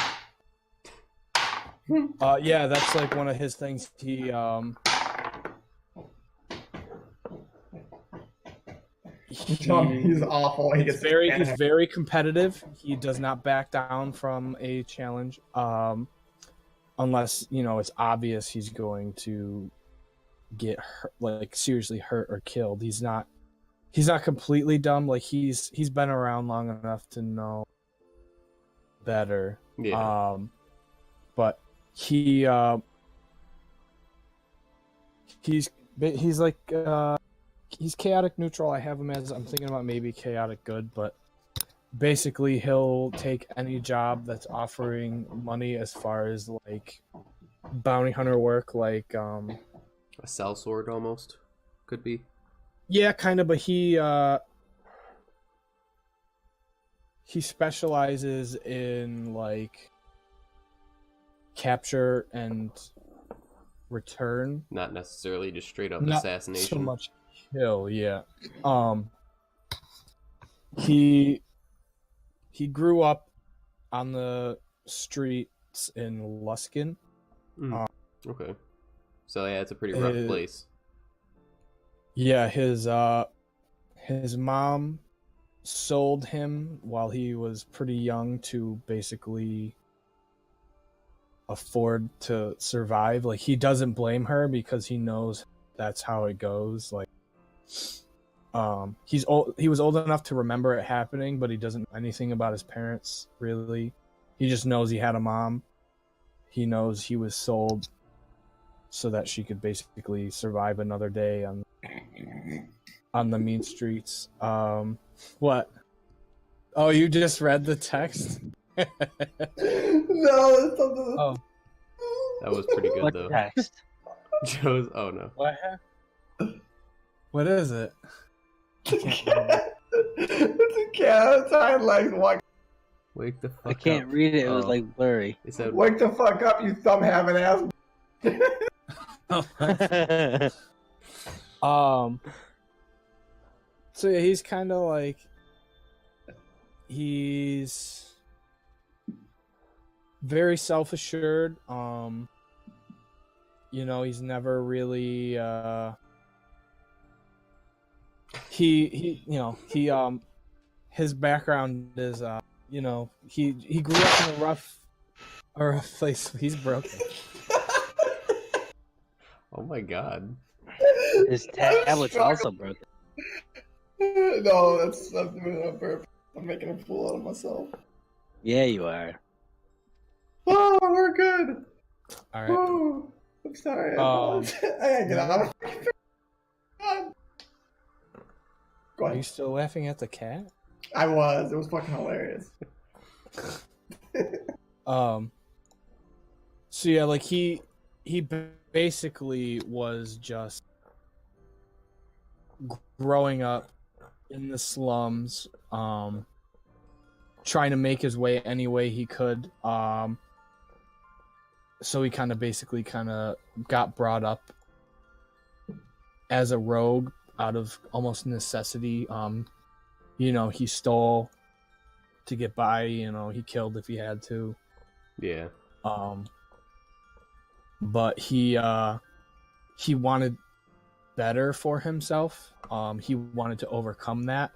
yeah, that's like one of his things.
He's awful. He gets
He's very competitive. He does not back down from a challenge, unless it's obvious he's going to get hurt, like seriously hurt or killed. He's not completely dumb. Like he's been around long enough to know better.
Yeah.
But he's like he's chaotic neutral. I have him as, I'm thinking about maybe chaotic good, but basically he'll take any job that's offering money as far as like bounty hunter work, like
A sellsword almost could be.
yeah, kind of, but he specializes in like capture and return,
Not necessarily just straight up
not
assassination.
so much kill. Yeah. He grew up on the streets in Luskin.
Okay. So yeah, it's a pretty rough place.
Yeah, his mom sold him while he was pretty young to basically afford to survive. Like he doesn't blame her because he knows that's how it goes. Like he was old enough to remember it happening, but he doesn't know anything about his parents really. He just knows he had a mom. He knows he was sold so that she could basically survive another day on the mean streets. What? Oh, you just read the text?
No, it's something.
Oh,
That was pretty good
What
though.
text?
Joe's. Oh no.
what is it?
It's a cat. It's highlights. Like,
Wake the fuck
I can't
up.
read it. It was
Oh.
like blurry.
It said,
wake the fuck up, you thumb having ass.
So yeah, he's kind of like he's very self-assured. He's never really his background is he grew up in a rough place. He's broken.
oh my god.
His tablet's also broken.
No, that's not doing it on purpose. I'm making a fool out of myself.
Yeah, you are.
Oh, we're good.
All right.
Oh, I'm sorry. I gotta get out. Go
Are you
ahead.
still laughing at the cat?
I was. It was fucking hilarious.
So yeah, like he basically was just growing up in the slums, trying to make his way any way he could. So he kind of got brought up as a rogue out of almost necessity. He stole to get by, he killed if he had to.
Yeah.
But he wanted better for himself. He wanted to overcome that.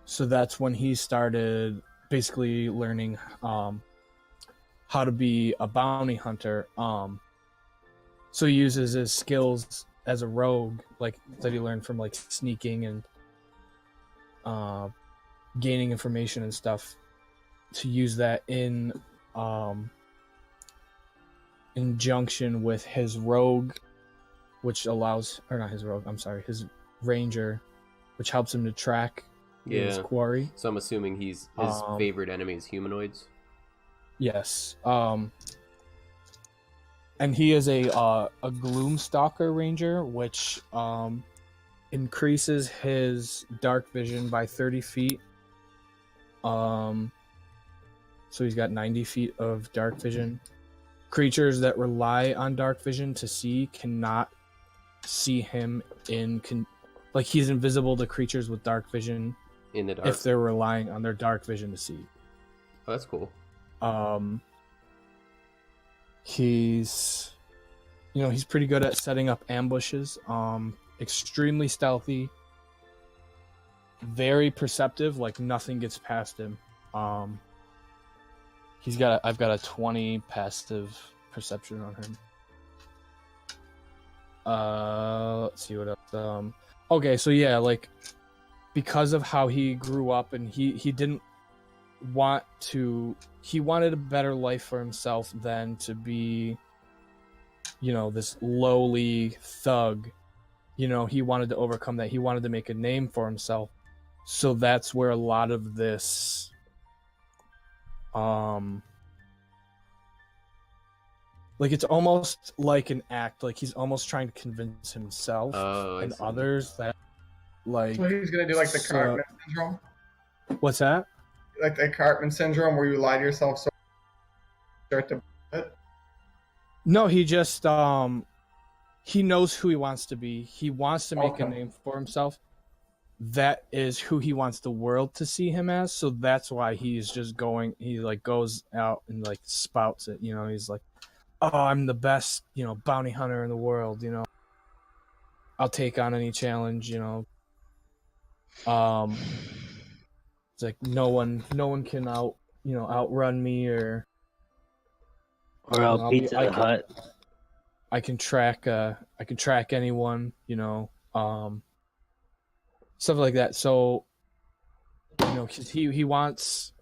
So that's when he started basically learning how to be a bounty hunter. So he uses his skills as a rogue, like that he learned from like sneaking and gaining information and stuff, to use that in conjunction with his rogue, which allows, or not his rogue, I'm sorry, his ranger, which helps him to track his
Yeah.
quarry.
So I'm assuming his favorite enemy is humanoids.
Yes. And he is a Gloomstalker ranger, which increases his dark vision by 30 feet. So he's got 90 feet of dark vision. Creatures that rely on dark vision to see cannot see him like he's invisible to creatures with dark vision
In the dark.
if they're relying on their dark vision to see.
Oh, that's cool.
He's pretty good at setting up ambushes. Extremely stealthy, very perceptive, like nothing gets past him. I've got a 20 passive perception on him. Let's see what else. Okay, so yeah, like because of how he grew up, and he didn't want to, he wanted a better life for himself than to be, this lowly thug. He wanted to overcome that. He wanted to make a name for himself. So that's where a lot of this like it's almost like an act, like he's almost trying to convince himself and others that, like,
So he's gonna do like the Cartman syndrome.
What's that?
Like the Cartman syndrome, where you lie to yourself so start to.
No, he just he knows who he wants to be. He wants to make a name for himself. That is who he wants the world to see him as. So that's why he's just going. He like goes out and like spouts it. He's like, "Oh, I'm the best, bounty hunter in the world. I'll take on any challenge. It's like no one can outrun me or
out Pizza Hut.
I can track anyone. Stuff like that. So, he wants.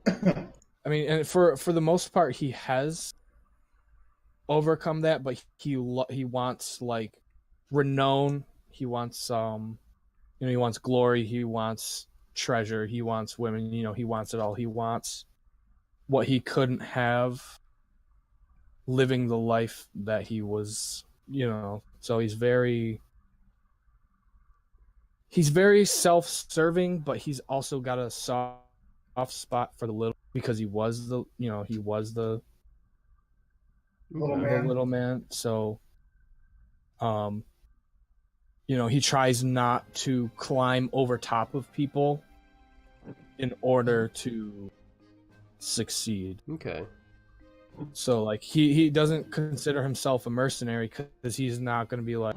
I mean, and for the most part, he has overcome that, but he wants like renown. He wants he wants glory. He wants treasure. He wants women. He wants it all. He wants what he couldn't have living the life that he was. So he's very self-serving, but he's also got a soft spot for the little, because he was the little man. So he tries not to climb over top of people in order to succeed.
Okay.
So like he doesn't consider himself a mercenary, because he's not going to be like,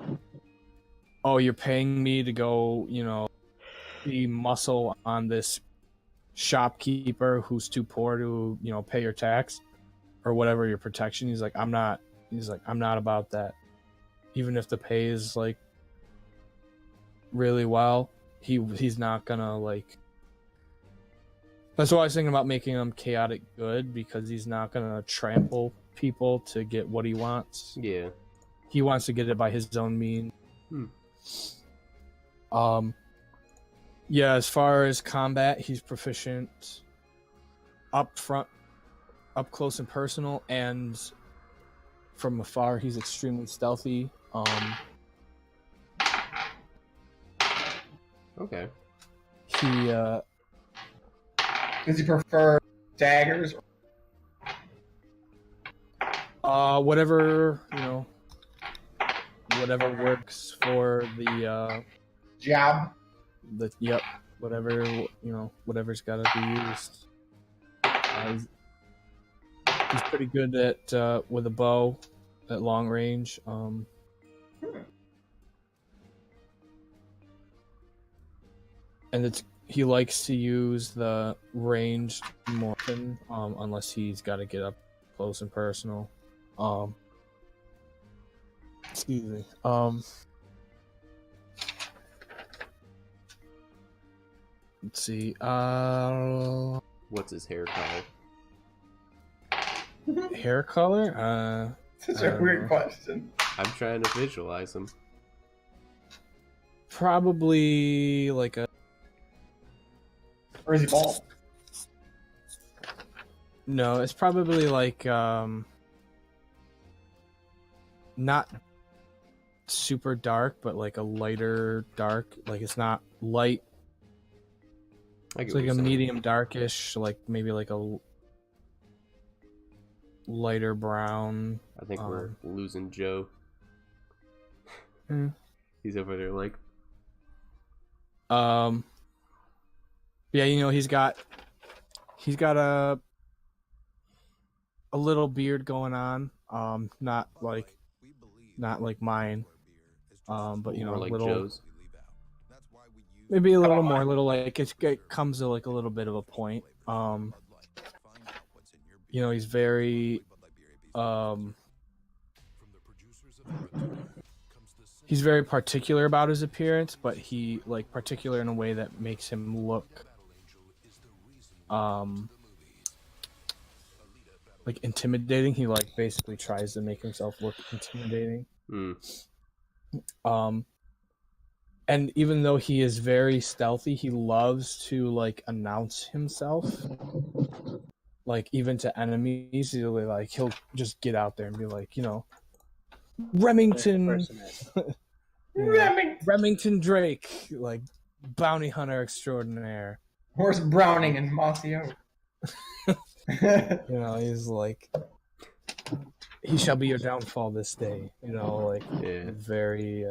oh, you're paying me to go, be muscle on this shopkeeper who's too poor to, pay your tax or whatever, your protection. He's like, I'm not about that. Even if the pay is like really well, he's not gonna like. That's why I was thinking about making him chaotic good, because he's not gonna trample people to get what he wants.
Yeah.
he wants to get it by his own means. Yeah, as far as combat, he's proficient up front, up close and personal, and from afar, he's extremely stealthy.
Okay.
He
Does he prefer daggers?
whatever whatever works for the
Job.
whatever's got to be used. He's pretty good at with a bow at long range. And he likes to use the range more often, unless he's got to get up close and personal. Excuse me. Let's see.
What's his hair color?
Hair color?
Such a weird question.
I'm trying to visualize him.
Probably like a.
Or is he bald?
No, it's probably like not super dark, but like a lighter dark. Like it's not light. It's like a medium darkish, like maybe like a lighter brown.
I think we're losing Joe.
Hmm.
He's over there like.
Yeah, he's got a little beard going on. Not like mine. But
More like
little.
Joe's.
Maybe a little more, little like it comes to like a little bit of a point. He's very he's very particular about his appearance, but he like particular in a way that makes him look like intimidating. He like basically tries to make himself look intimidating. And even though he is very stealthy, he loves to like announce himself, like even to enemies. He'll just get out there and be like, Remington, Remington Drake, like bounty hunter extraordinaire.
Where's Browning and Mossy Oak?
He's like, he shall be your downfall this day. Very.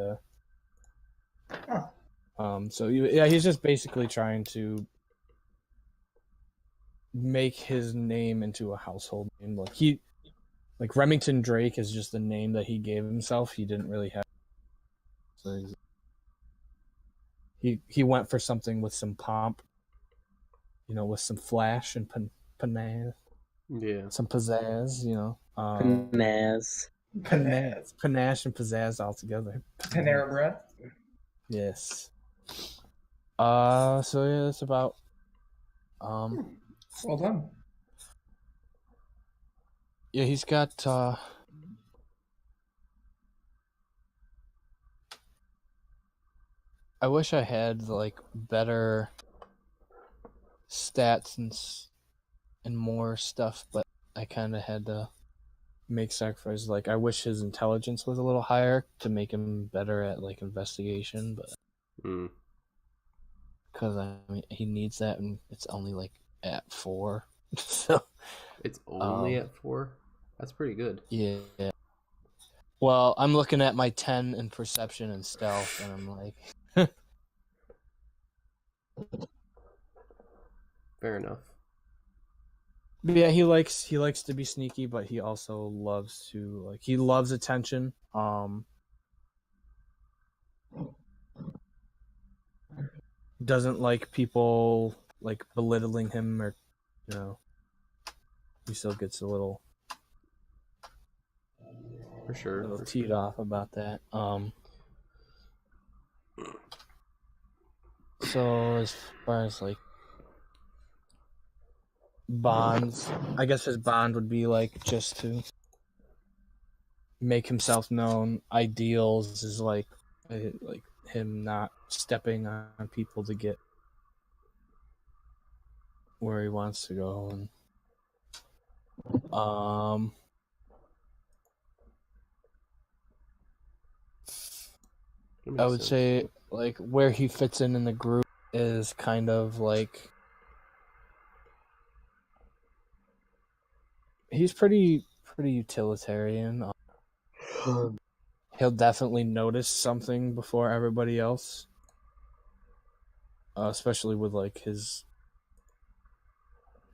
So he's just basically trying to make his name into a household name. Like Remington Drake is just the name that he gave himself. He didn't really have. So he went for something with some pomp. With some flash and panache.
Yeah.
Some pizzazz.
Panache
Panache and pizzazz all together.
Panera Bread.
Yes. So yeah, that's about.
Well done.
Yeah, he's got. I wish I had like better stats and more stuff, but I kind of had to make sacrifices. Like I wish his intelligence was a little higher to make him better at like investigation, but because he needs that, and it's only like at 4. So
it's only at 4. That's pretty good.
Yeah. Well, I'm looking at my 10 in perception and stealth, and I'm like.
Fair enough.
But yeah, he likes to be sneaky, but he also loves to he loves attention. Doesn't like people like belittling him, or he still gets a little
for sure
teed off about that. So as far as like bonds, I guess his bond would be like just to make himself known. Ideals is like him not stepping on people to get where he wants to go. And
That
I
makes
would
sense.
say like where he fits in the group is kind of like he's pretty utilitarian. He'll definitely notice something before everybody else, especially with like his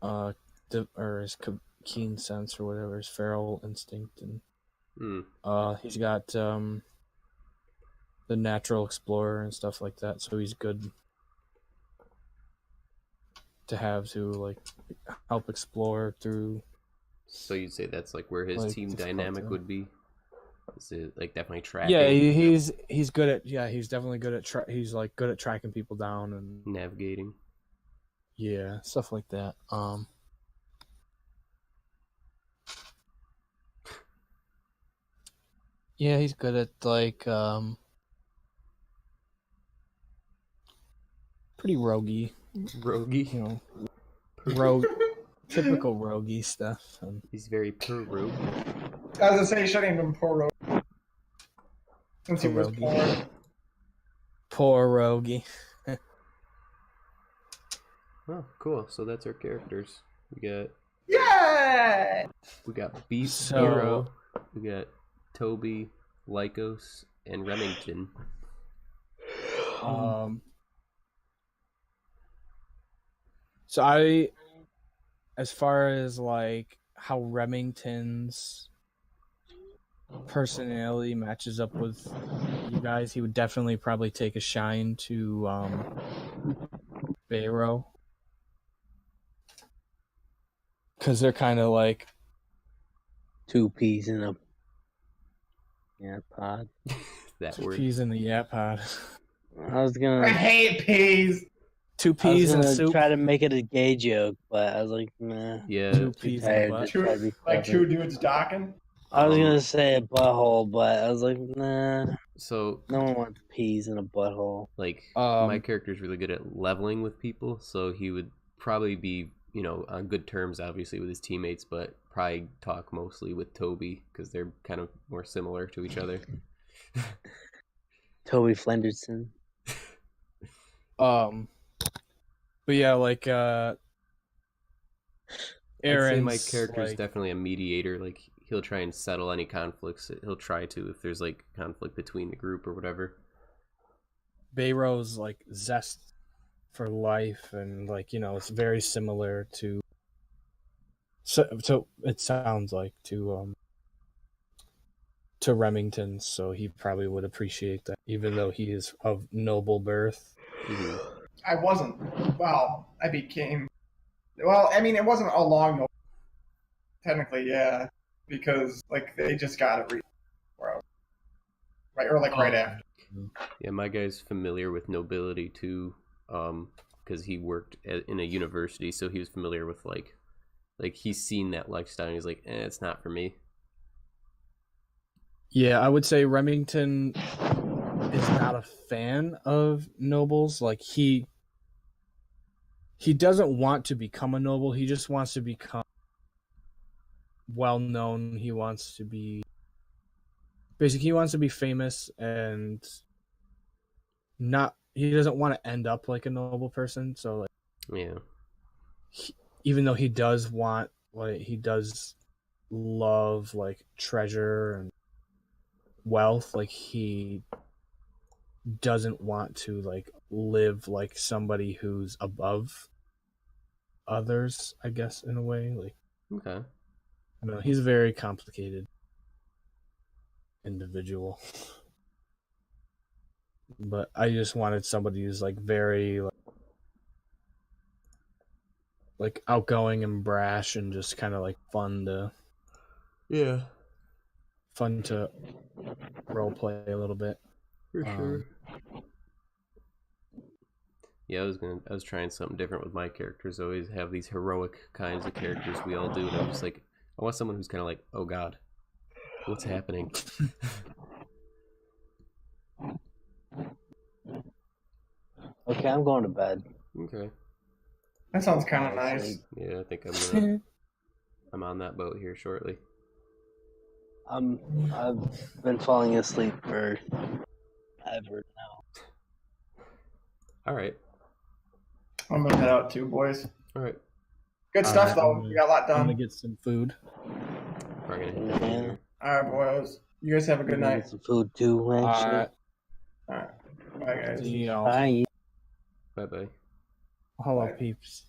or his keen sense or whatever, his feral instinct, and he's got the natural explorer and stuff like that, so he's good to have to like help explore through.
So you'd say that's like where his
like,
team dynamic would be? Is it like definitely tracking?
Yeah, he's good at he's definitely good at he's like good at tracking people down and
navigating.
Yeah, stuff like that. Yeah, he's good at like pretty roguey.
Roguey?
You know, rogue typical roguey stuff. And
he's very rogue.
I was gonna say he shouldn't even been poor rogue. Since he was poor.
Poor roguey.
Oh, cool. So that's our characters. We got Beast Hero. We got Toby, Lycos, and Remington.
So as far as like how Remington's personality matches up with you guys, he would definitely probably take a shine to Bayro. Because they're kind of like
two peas in a pod.
That
two
word.
Peas in the pod.
I hate peas.
Two peas in soup.
Try to make it a gay joke, but I was like, nah.
Yeah.
Two peas in a butt.
Two dudes docking.
I was gonna say a butthole, but I was like, nah.
So
no one wants peas in a butthole.
Like my character's really good at leveling with people, so he would probably be, you know, on good terms, obviously, with his teammates, but probably talk mostly with Toby because they're kind of more similar to each other.
Toby Flenderson.
But yeah, like
Aaron's my character's
like,
definitely a mediator. Like he'll try and settle any conflicts. He'll try to if there's like conflict between the group or whatever.
Bayro's like zest for life, and like, you know, it's very similar to. So it sounds like to Remington, so he probably would appreciate that, even though he is of noble birth.
Mm-hmm.
I wasn't. Well, I became. Well, I mean, it wasn't a long noble. Technically, yeah, because like they just got it right, or like right after.
Yeah, my guy's familiar with nobility too, because he worked in a university, so he was familiar with like he's seen that lifestyle, and he's like, it's not for me.
Yeah, I would say Remington is not a fan of nobles. Like he doesn't want to become a noble. He just wants to become well known. He wants to be basically, he wants to be famous, and he doesn't want to end up like a noble person. So like,
yeah,
even though he does want, like, he does love like treasure and wealth, like he doesn't want to like live like somebody who's above others, I guess, in a way. Like,
okay,
I don't know, he's a very complicated individual, but I just wanted somebody who's like very like outgoing and brash and just kind of like fun to role play a little bit.
For sure. Yeah, I was trying something different with my characters. I always have these heroic kinds of characters we all do, and I'm just like, I want someone who's kind of like, oh god. What's happening?
Okay, I'm going to bed.
Okay.
That sounds kind of
I'll
nice.
sleep.
Yeah, I think I'm on that boat here shortly.
I've been falling asleep for ever now.
All right.
I'm gonna head out too, boys.
All right.
Good
All
stuff
right,
though. We got a lot
I'm gonna
done.
get some food.
Probably gonna hit that
Yeah.
here.
All right, boys. You guys have a good
I'm gonna
night.
get some food too,
All
actually.
right.
All right. Bye, guys.
See y'all.
Bye.
Bye bye.
Hello,
Bye.
peeps.